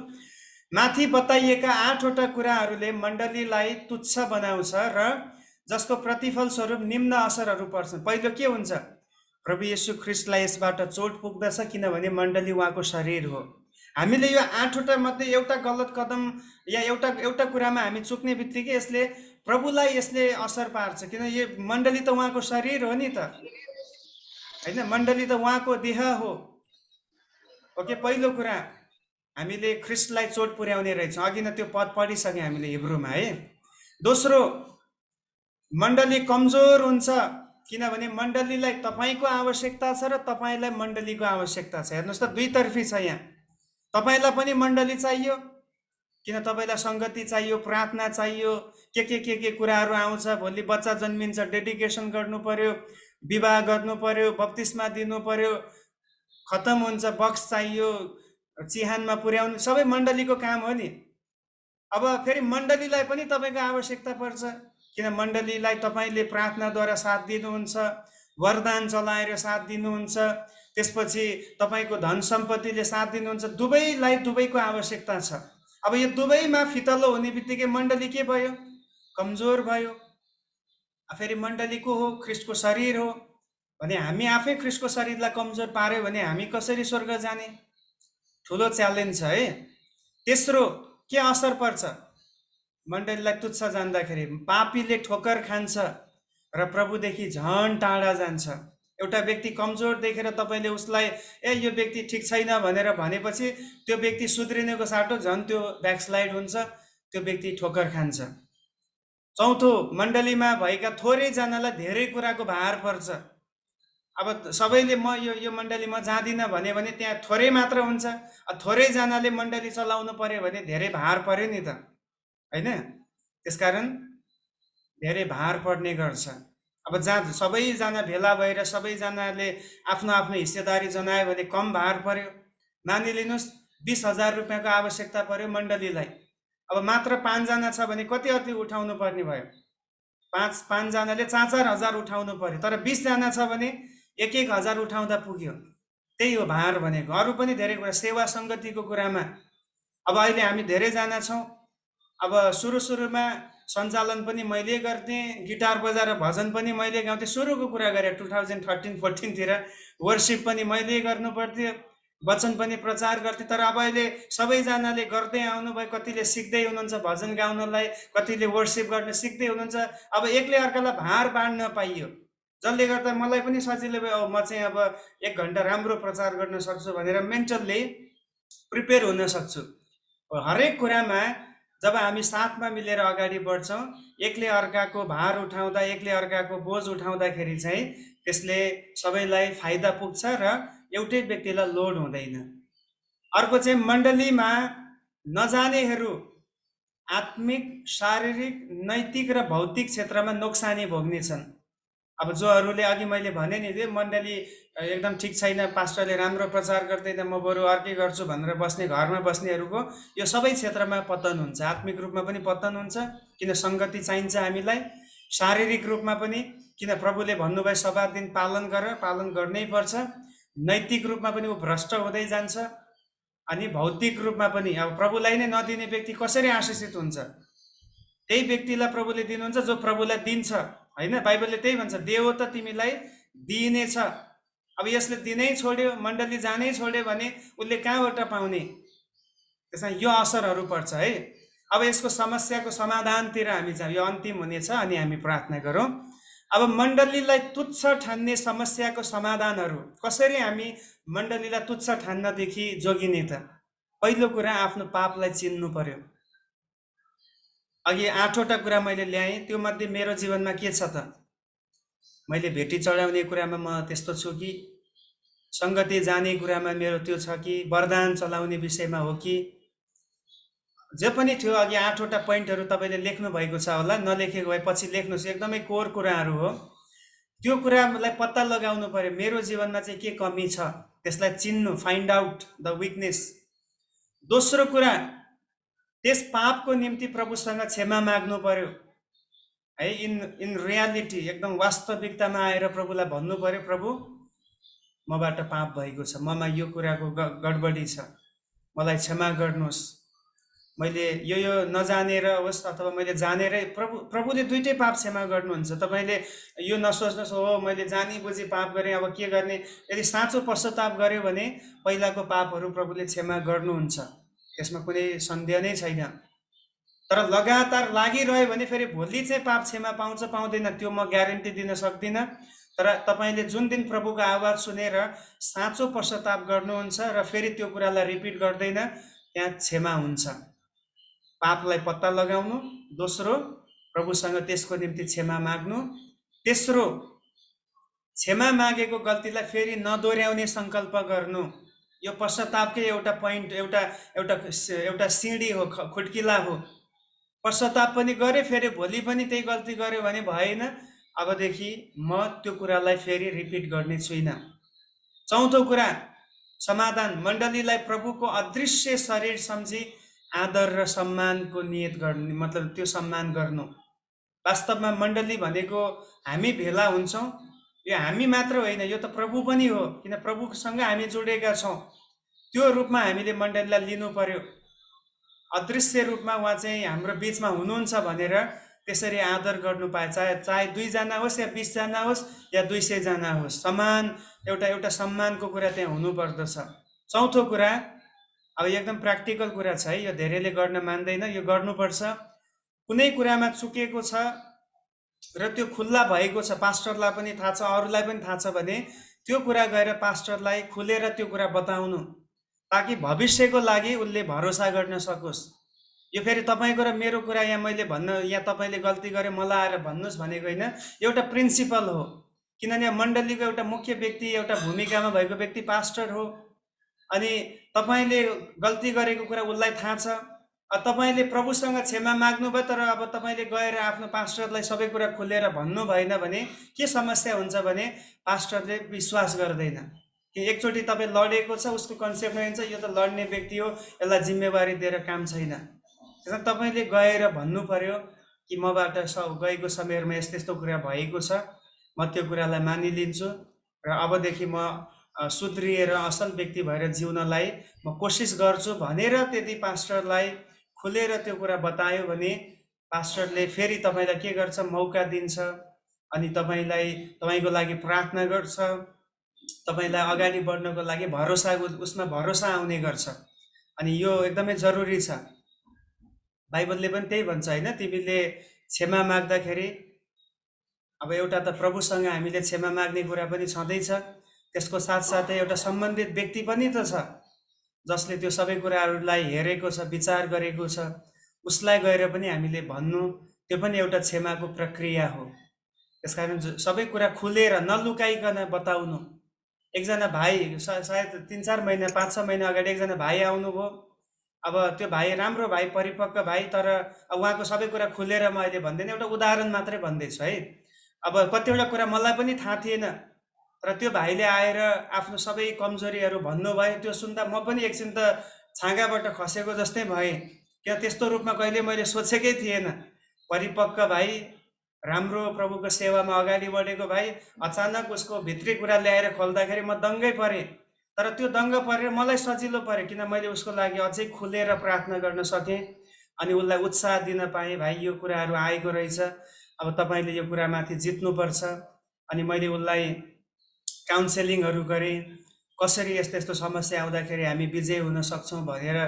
माथि बताइएका 8वटा कुराहरूले मण्डलीलाई तुच्छ बनाउँछ र जसको प्रतिफल स्वरूप निम्न असरहरू पर्छन्। पहिलो के हुन्छ? प्रभु येशू ख्रीष्टलाई यसबाट चोट पुग्दछ, किनभने मण्डली उहाँको शरीर हो। हामीले यो 8वटा मध्ये एउटा गलत कदम या एउटा कुरामा हामी चुक्ने बित्तिकै यसले प्रभुलाई यसले असर पार्छ। किन यो मण्डली त उहाँको शरीर हो नि त, होइन? मण्डली त उहाँको देह हो। ओके, पहिलो कुरा हामीले ख्रीष्टलाई चोट पुर्याउने रहेछौँ। अघि नै त्यो पद पढिसक्यौँ हामीले हिब्रूमा है। दोस्रो, मण्डली कमजोर हुन्छ, किनभने मण्डलीलाई तपाईँको आवश्यकता छ र तपाईँलाई मण्डलीको आवश्यकता छ। हेर्नुहोस् त, दुईतर्फी छ यहाँ। तपाईँलाई पनि मण्डली चाहियो, किन तपाईँलाई सङ्गति चाहियो, प्रार्थना चाहियो, के कुराहरू आउँछ। भोलि बच्चा जन्मिन्छ, डेडिकेसन गर्नु पर्यो, विवाह गर्नु पर्यो, बप्तिस्मा दिनु पर्यो, खतम हुन्छ, बक्स चाहियो, चिहानमा पुर्याउनु, सबै मण्डलीको काम हो नि। अब फेरि मण्डलीलाई पनि तपाईँको आवश्यकता पर्छ, किन मण्डलीलाई तपाईँले प्रार्थनाद्वारा साथ दिनुहुन्छ, वरदान चलाएर साथ दिनुहुन्छ, त्यसपछि तपाईँको धन सम्पत्तिले साथ दिनुहुन्छ। दुवैलाई दुवैको आवश्यकता छ। अब यो दुवैमा फितलो हुने बित्तिकै मण्डली के भयो? कमजोर भयो। फेरि मण्डली को हो? ख्रीष्टको शरीर हो भने हामी आफै ख्रीष्टको शरीरलाई कमजोर पार्यो भने हामी कसरी स्वर्ग जाने? ठुलो च्यालेन्ज छ है। तेस्रो, के असर पर्छ मण्डलीलाई तुच्छ जान्दाखेरि? पापीले ठोकर खान्छ र प्रभुदेखि झन् टाढा जान्छ। एउटा व्यक्ति कमजोर देखेर तपाईँले उसलाई ए यो व्यक्ति ठिक छैन भनेर भनेपछि त्यो व्यक्ति सुध्रिनेको साटो झन् त्यो ब्याकस्लाइड हुन्छ, त्यो व्यक्ति ठोक्कर खान्छ। चौथो, मण्डलीमा भएका थोरैजनालाई धेरै कुराको भार पर्छ। अब सबैले म यो मण्डली म जाँदिनँ भने त्यहाँ थोरै मात्र हुन्छ। थोरैजनाले मण्डली चलाउनु पर्यो भने धेरै भार पर्यो नि त, होइन? त्यसकारण धेरै भार पर्ने गर्छ। अब जहाँ सबैजना भेला भएर सबैजनाले आफ्नो आफ्नो हिस्सेदारी जनायो भने कम भार पर्यो। मानिलिनुहोस् 20,000 रुपियाँको आवश्यकता पर्यो मण्डलीलाई। अब मात्र 5 जना छ भने कति उठाउनु पर्ने भयो? 5 जनाले 4-4 हजार उठाउनु पर्यो। तर 20 जना छ भने 1-1 हजार उठाउँदा पुग्यो। त्यही हो भार भनेको। अरू पनि धेरै कुरा, सेवा सङ्गतिको कुरामा अब अहिले हामी धेरैजना छौँ। अब सुरुमा सञ्चालन पनि मैले गर्ने, गिटार बजाएर भजन पनि मैले गाउँथेँ। सुरुको कुरा गरेँ 2013-14 तिर वर्सिप पनि मैले गर्नु पर्थ्यो, वचन पनि प्रचार गर्थे। तर अब अहिले सबैजनाले गर्दै आउनुभयो। कतिले सिक्दै हुनुहुन्छ भजन गाउनलाई, कतिले वर्सिप गर्न सिक्दै हुनुहुन्छ। अब एकले अर्कालाई भार बाँड्न पाइयो, जसले गर्दा मलाई पनि सजिलो भयो। म चाहिँ अब 1 घन्टा राम्रो प्रचार गर्न सक्छु भनेर मेन्टल्ली प्रिपेयर हुन सक्छु। हरेक कुरामा जब हामी साथमा मिलेर अगाडि बढ्छौँ, एकले अर्काको भार उठाउँदा, एकले अर्काको बोझ उठाउँदाखेरि चाहिँ त्यसले सबैलाई फाइदा पुग्छ र एउटै व्यक्तिलाई लोड हुँदैन। अर्को चाहिँ मण्डलीमा नजानेहरू आत्मिक, शारीरिक, नैतिक र भौतिक क्षेत्रमा नोक्सानी भोग्नेछन्। अब जोहरूले अघि मैले भने नि, मण्डली एकदम ठिक छैन, पास्टरले राम्रो प्रचार गर्दैन, म बरु अर्कै गर्छु भनेर बस्ने, घरमा बस्नेहरूको यो सबै क्षेत्रमा पतन हुन्छ। आत्मिक रूपमा पनि पतन हुन्छ, किन सङ्गति चाहिन्छ हामीलाई। शारीरिक रूपमा पनि, किन प्रभुले भन्नुभयो 7 दिन पालन गर, पालन गर्नै पर्छ। नैतिक रूपमा पनि ऊ भ्रष्ट हुँदै जान्छ। अनि भौतिक रूपमा पनि अब प्रभुलाई नै नदिने व्यक्ति कसरी आशिषित हुन्छ? त्यही व्यक्तिलाई प्रभुले दिनुहुन्छ जो प्रभुलाई दिन्छ, होइन? बाइबलले त्यही भन्छ, देव त तिमीलाई दिइनेछ। अब यसले दिनै छोड्यो, मण्डली जानै छोड्यो भने उसले कहाँबाट पाउने? त्यसमा यो असरहरू पर्छ है। अब यसको समस्याको समाधानतिर हामी जाउँ, यो अन्तिम हुनेछ, अनि हामी प्रार्थना गरौँ। अब मण्डलीलाई तुच्छ ठान्ने समस्याको समाधानहरू कसरी हामी मण्डलीलाई तुच्छ ठान्नदेखि जोगिने त? पहिलो कुरा, आफ्नो पापलाई चिन्नु पर्यो। अघि 8वटा कुरा मैले ल्याएँ, त्यो मध्ये मेरो जीवनमा के छ त? मैले भेटी चढाउने कुरामा म त्यस्तो छु कि? सङ्गति जाने कुरामा मेरो त्यो छ कि? वरदान चलाउने विषयमा हो कि? जे पनि थियो, अघि 8वटा पोइन्टहरू तपाईँले लेख्नु भएको छ होला, नलेखेको भए पछि लेख्नुहोस्। एकदमै कोर कुराहरू हो। त्यो कुरालाई पत्ता लगाउनु पर्यो, मेरो जीवनमा चाहिँ के कमी छ, त्यसलाई चिन्नु, फाइन्ड आउट द विकनेस। दोस्रो कुरा, त्यस पापको निम्ति प्रभुसँग क्षमा माग्नु पर्यो है। इन रियालिटी, एकदम वास्तविकतामा आएर प्रभुलाई भन्नु पर्यो, प्रभु मबाट पाप भएको छ, ममा यो कुराको गडबडी छ, मलाई क्षमा गर्नुहोस्। मैले यो नजानेर होस् अथवा मैले जानेरै, प्रभुले दुइटै पाप क्षमा गर्नुहुन्छ। तपाईँले यो नसोच्नुहोस् हो मैले जानी बुझी पाप गरेँ, अब के गर्ने। यदि साँचो पश्चाताप गर्यो भने पहिलाको पापहरू प्रभुले क्षमा गर्नुहुन्छ, त्यसमा कुनै सन्देह नै छैन। तर लगातार लागिरह्यो भने फेरि भोलि चाहिँ पाप क्षमा पाउँछ पाउँदैन त्यो म ग्यारेन्टी दिन सक्दिनँ। तर तपाईँले जुन दिन प्रभुको आवाज सुनेर साँचो पश्चाताप गर्नुहुन्छ र फेरि त्यो कुरालाई रिपिट गर्दैन, त्यहाँ क्षमा हुन्छ। पापलाई पत्ता लगाउनु, दोस्रो प्रभुसँग त्यसको निम्ति क्षमा माग्नु, तेस्रो क्षमा मागेको गल्तीलाई फेरि नदोर्याउने सङ्कल्प गर्नु। यो पश्चातापकै एउटा पोइन्ट, एउटा सिँढी हो, खुड्किला हो। पश्चाताप पनि गरे, फेरि भोलि पनि त्यही गल्ती गर्यो भने भएन। अबदेखि म त्यो कुरालाई फेरि रिपिट गर्ने छुइनँ। चौथो कुरा, समाधान, मण्डलीलाई प्रभुको अदृश्य शरीर सम्झी आदर र सम्मानको नियत गर्ने, मतलब त्यो सम्मान गर्नु। वास्तवमा मण्डली भनेको हामी भेला हुन्छौँ, यो हामी मात्र होइन, यो त प्रभु पनि हो, किन प्रभुसँग हामी जोडेका छौँ। त्यो रूपमा हामीले मण्डलीलाई लिनु पर्यो। अदृश्य रूपमा उहाँ चाहिँ हाम्रो बिचमा हुनुहुन्छ भनेर त्यसरी आदर गर्नु पाए, चाहे 2 जना होस् या 20 जना होस् या 200 जना होस्, समान एउटा सम्मानको कुरा त्यहाँ हुनुपर्दछ। चौथो कुरा, अब एकदम प्र्याक्टिकल कुरा छ है, यो धेरैले गर्न मान्दैन, यो गर्नुपर्छ। कुनै कुरामा चुकेको छ र त्यो खुल्ला भएको छ, पास्टरलाई पनि थाहा छ, अरूलाई पनि थाहा छ भने त्यो कुरा गएर पास्टरलाई खुलेर त्यो कुरा बताउनु, ताकि भविष्यको लागि उसले भरोसा गर्न सकोस्। यो फेरि तपाईँको र मेरो कुरा यहाँ मैले भन्न, यहाँ तपाईँले गल्ती गरे मलाई आएर भन्नुहोस् भनेको होइन, एउटा प्रिन्सिपल हो। किनभने मण्डलीको एउटा मुख्य व्यक्ति, एउटा भूमिकामा भएको व्यक्ति पास्टर हो। अनि तपाईँले गल्ती गरेको कुरा उसलाई थाहा छ, तपाईँले प्रभुसँग क्षमा माग्नुभयो, तर अब तपाईँले गएर आफ्नो पास्टरलाई सबै कुरा खुलेर भन्नु भएन भने के समस्या हुन्छ भने पास्टरले विश्वास गर्दैन कि एकचोटि तपाईँ लडेको छ, उसको कन्सेप्टमा हुन्छ यो त लड्ने व्यक्ति हो, यसलाई जिम्मेवारी दिएर काम छैन। त्यसमा तपाईँले गएर भन्नु पर्यो कि मबाट गएको समयमा यस्तो यस्तो कुरा भएको छ, म त्यो कुरालाई मानिलिन्छु र अबदेखि म सुध्रिएर असल व्यक्ति भएर जिउनलाई म कोसिस गर्छु भनेर त्यति पास्टरलाई खुलेर त्यो कुरा बतायो भने पास्टरले फेरि तपाईँलाई के गर्छ, मौका दिन्छ अनि तपाईँको लागि प्रार्थना गर्छ, तपाईँलाई अगाडि बढ्नको लागि उसमा भरोसा आउने गर्छ। अनि यो एकदमै जरुरी छ। बाइबलले पनि त्यही भन्छ होइन, तिमीले क्षमा माग्दाखेरि, अब एउटा त प्रभुसँग हामीले क्षमा माग्ने कुरा पनि छँदैछ, त्यसको साथसाथै एउटा सम्बन्धित व्यक्ति पनि त छ जसले त्यो सबै कुराहरूलाई हेरेको छ, विचार गरेको छ, उसलाई गएर पनि हामीले भन्नु, त्यो पनि एउटा क्षमाको प्रक्रिया हो। त्यसकारण सबै कुरा खुलेर नलुकाइकन बताउनु। एकजना भाइ सायद 3-4 महिना 5-6 महिना अगाडि एकजना भाइ आउनुभयो। अब त्यो भाइ राम्रो भाइ, परिपक्व भाइ, तर उहाँको सबै कुरा खुलेर म अहिले भन्दैन, एउटा उदाहरण मात्रै भन्दैछु है। अब कतिवटा कुरा मलाई पनि थाहा थिएन, तर त्यो भाइले आएर आफ्नो सबै कमजोरीहरू भन्नुभयो। त्यो सुन्दा म पनि एकछिन त छाँगाबाट खसेको जस्तै भएँ, क्या त्यस्तो रूपमा कहिले मैले सोचेकै थिएन। परिपक्व भाइ, राम्रो प्रभुको सेवामा अगाडि बढेको भाइ, अचानक उसको भित्री कुरा ल्याएर खोल्दाखेरि म दङ्गै परेँ। तर त्यो दङ्ग परेर मलाई सजिलो पऱ्यो, किन मैले उसको लागि अझै खुलेर प्रार्थना गर्न सकेँ अनि उसलाई उत्साह दिन पाएँ। भाइ, यो कुराहरू आएको रहेछ, अब तपाईँले यो कुरामाथि जित्नुपर्छ। अनि मैले उसलाई काउन्सेलिङहरू गरेँ, कसरी यस्तो यस्तो समस्या आउँदाखेरि हामी विजय हुन सक्छौँ भनेर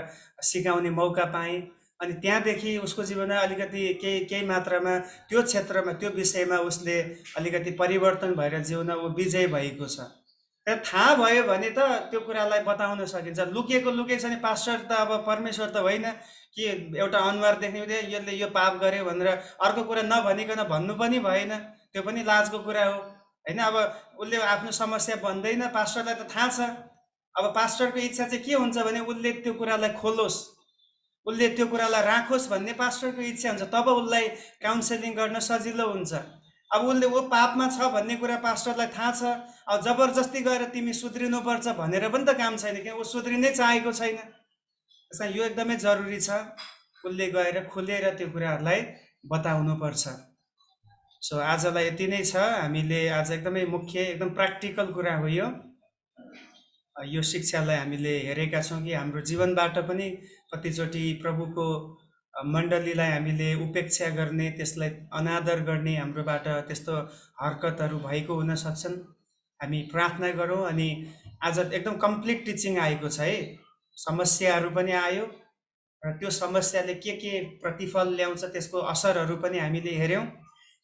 सिकाउने मौका पाएँ। अनि त्यहाँदेखि उसको जीवनमा अलिकति केही मात्रामा त्यो क्षेत्रमा, त्यो विषयमा उसले अलिकति परिवर्तन भएर जिउन ऊ विजय भएको छ। र थाहा भयो भने त त्यो कुरालाई बताउन सकिन्छ। लुकेको छ नि, पास्टर त अब परमेश्वर त होइन कि एउटा अनुहार देख्ने बित्तिकै यसले यो पाप गर्यो भनेर अर्को कुरा नभनिकन भन्नु पनि भएन, त्यो पनि लाजको कुरा हो होइन। अब उसले आफ्नो समस्या भन्दैन, पास्टरलाई त थाहा छ। अब पास्टरको इच्छा चाहिँ के हुन्छ भने उसले त्यो कुरालाई खोलोस्, उसले त्यो कुरालाई राखोस् भन्ने पास्टरको इच्छा हुन्छ। तब उसलाई काउन्सेलिङ गर्न सजिलो हुन्छ। अब ऊ पापमा छ भन्ने कुरा पास्टरलाई थाहा छ, अब जबरजस्ती गएर तिमी सुध्रिनुपर्छ भनेर पनि त काम छैन, किन ऊ सुध्रिनै चाहेको छैन। त्यसमा यो एकदमै जरुरी छ, उसले गएर खुलेर त्यो कुराहरूलाई बताउनुपर्छ। सो आजलाई यति नै छ। हामीले आज एकदमै मुख्य, एकदम प्र्याक्टिकल कुरा हो यो शिक्षालाई हामीले हेरेका छौँ कि हाम्रो जीवनबाट पनि कतिचोटि प्रभुको मण्डलीलाई हामीले उपेक्षा गर्ने, त्यसलाई अनादर गर्ने हाम्रोबाट त्यस्तो हरकतहरू भएको हुन सक्छन्। हामी प्रार्थना गरौँ। अनि आज एकदम कम्प्लिट टिचिङ आएको छ है, समस्याहरू पनि आयो र त्यो समस्याले के प्रतिफल ल्याउँछ, त्यसको असरहरू पनि हामीले हेऱ्यौँ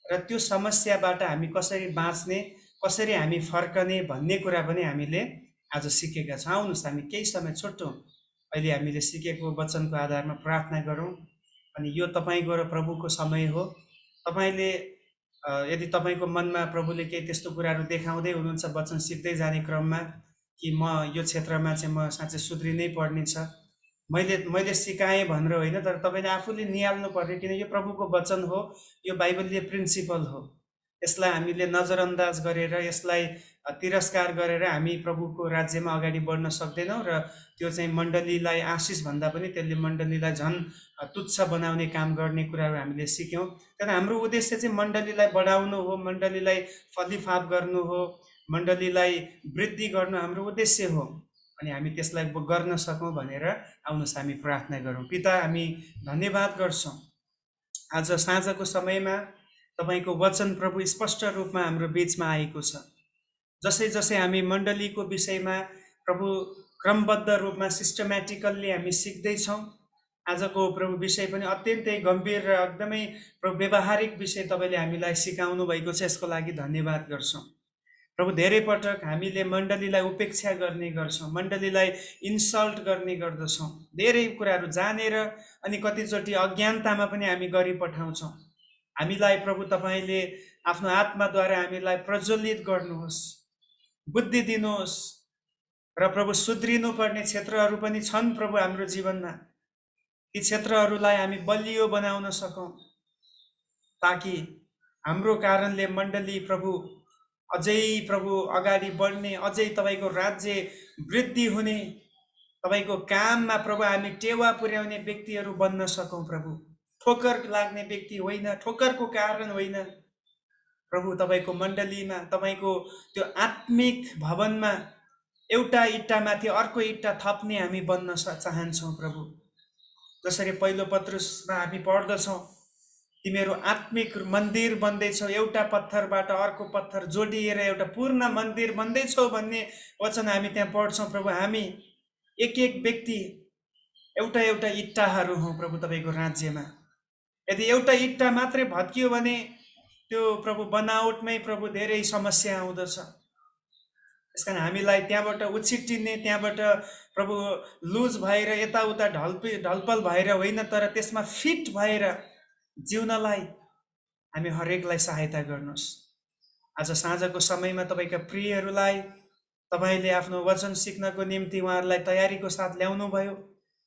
र त्यो समस्याबाट हामी कसरी बाँच्ने, कसरी हामी फर्कने भन्ने कुरा पनि हामीले आज सिकेका छौँ। आउनुहोस् हामी केही समय छुट्टौँ, अहिले हामीले सिकेको वचनको आधारमा प्रार्थना गरौँ। अनि यो तपाईँको र प्रभुको समय हो। तपाईँले यदि तपाईँको मनमा प्रभुले केही त्यस्तो कुराहरू देखाउँदै हुनुहुन्छ वचन सिक्दै जाने क्रममा कि म यो क्षेत्रमा चाहिँ म साँच्चै सुध्रिनै पर्ने छ, मैले सिकाएँ भनेर होइन, तर तपाईँले आफूले निहाल्नु पर्ने, किन यो प्रभुको वचन हो, यो बाइबलीय प्रिन्सिपल हो। यसलाई हामीले नजरअन्दाज गरेर, यसलाई तिरस्कार गरेर हामी प्रभुको राज्यमा अगाडि बढ्न सक्दैनौँ। र त्यो चाहिँ मण्डलीलाई आशिष भन्दा पनि त्यसले मण्डलीलाई झन् तुच्छ बनाउने काम गर्ने कुराहरू हामीले सिक्यौँ। तर हाम्रो उद्देश्य चाहिँ मण्डलीलाई बढाउनु हो, मण्डलीलाई फलिफाप गर्नु हो, मण्डलीलाई वृद्धि गर्नु हाम्रो उद्देश्य हो। अनि हामी त्यसलाई गर्न सकौँ भनेर आउनुहोस् हामी प्रार्थना गरौँ। पिता, हामी धन्यवाद गर्छौँ आज साँझको समयमा तपाईँको वचन प्रभु स्पष्ट रूपमा हाम्रो बीचमा आएको छ। जसै जसै हामी मण्डलीको विषयमा प्रभु क्रमबद्ध रूपमा सिस्टमेटिकल्ली हामी सिक्दैछौँ, आजको प्रभु विषय पनि अत्यन्तै गम्भीर र एकदमै प्रभु व्यवहारिक विषय तपाईँले हामीलाई सिकाउनु भएको छ, यसको लागि धन्यवाद गर्छौँ। प्रभु धेरै पटक हामीले मण्डलीलाई उपेक्षा गर्ने गर्छौँ, मण्डलीलाई इन्सल्ट गर्ने गर्दछौँ, धेरै कुराहरू जानेर अनि कतिचोटि अज्ञानतामा पनि हामी गरिपठाउँछौँ। हामीलाई प्रभु तपाईँले आफ्नो आत्माद्वारा हामीलाई प्रज्वलित गर्नुहोस्, बुद्धि दिनुहोस् र प्रभु सुध्रिनु पर्ने क्षेत्रहरू पनि छन् प्रभु हाम्रो जीवनमा। ती क्षेत्रहरूलाई हामी बलियो बनाउन सकौँ, ताकि हाम्रो कारणले मण्डली प्रभु अझै प्रभु अगाडि बढ्ने, अझै तपाईँको राज्य वृद्धि हुने, तपाईँको काममा प्रभु हामी टेवा पुर्याउने व्यक्तिहरू बन्न सकौँ। प्रभु ठोकर लाग्ने व्यक्ति होइन, ठोकरको कारण होइन प्रभु। तपाईँको मण्डलीमा, तपाईँको त्यो आत्मिक भवनमा एउटा इट्टामाथि अर्को इट्टा थप्ने हामी बन्न चाहन्छौँ प्रभु। जसरी पहिलो पत्रुसमा हामी पढ्दछौँ, तिमीहरू आत्मिक मन्दिर बन्दैछौ, एउटा पत्थरबाट अर्को पत्थर जोडिएर एउटा पूर्ण मन्दिर बन्दैछौ भन्ने वचन हामी त्यहाँ पढ्छौँ प्रभु। हामी एक एक व्यक्ति एउटा एउटा इट्टाहरू हौँ प्रभु तपाईँको राज्यमा। यदि एउटा इट्टा मात्रै भत्कियो भने त्यो प्रभु बनावटमै प्रभु धेरै समस्या आउँदछ। यसकारण हामीलाई त्यहाँबाट उछिटिने, त्यहाँबाट प्रभु लुज भएर यताउता ढलपल भएर होइन, तर त्यसमा फिट भएर जिउनलाई हामी हरेकलाई सहायता गर्नुहोस्। आज साँझको समयमा तपाईँका प्रियहरूलाई तपाईँले आफ्नो वचन सिक्नको निम्ति उहाँहरूलाई तयारीको साथ ल्याउनु भयो।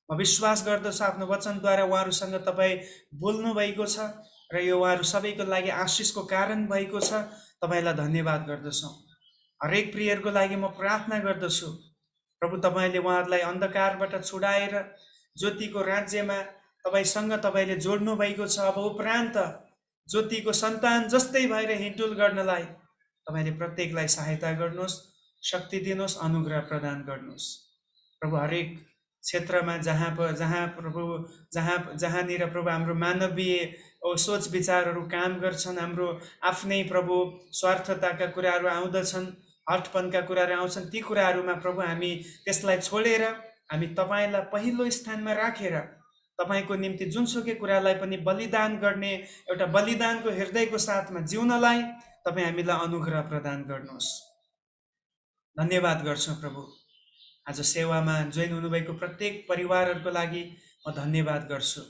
म विश्वास गर्दछु आफ्नो वचनद्वारा उहाँहरूसँग तपाईँ बोल्नु भएको छ र यो उहाँहरू सबैको लागि आशिषको कारण भएको छ। तपाईँलाई धन्यवाद गर्दछौँ। हरेक प्रियहरूको लागि म प्रार्थना गर्दछु प्रभु, तपाईँले उहाँहरूलाई अन्धकारबाट छुडाएर ज्योतिको राज्यमा तपाईँसँग तपाईँले जोड्नु भएको छ। अब उपरान्त ज्योतिको सन्तान जस्तै भएर हिँडुल गर्नलाई तपाईँले प्रत्येकलाई सहायता गर्नुहोस्, शक्ति दिनुहोस्, अनुग्रह प्रदान गर्नुहोस् प्रभु। हरेक क्षेत्रमा जहाँनिर प्रभु हाम्रो मानवीय सोच विचारहरू काम गर्छन्, हाम्रो आफ्नै प्रभु स्वार्थताका कुराहरू आउँदछन्, हठपनका कुराहरू आउँछन्, ती कुराहरूमा प्रभु हामी त्यसलाई छोडेर हामी तपाईँलाई पहिलो स्थानमा राखेर तपाईँको निम्ति जुनसुकै कुरालाई पनि बलिदान गर्ने एउटा बलिदानको हृदयको साथमा जिउनलाई तपाईँ हामीलाई अनुग्रह प्रदान गर्नुहोस्। धन्यवाद गर्छौँ प्रभु। आज सेवामा जोइन हुनुभएको प्रत्येक परिवारहरूको लागि म धन्यवाद गर्छु।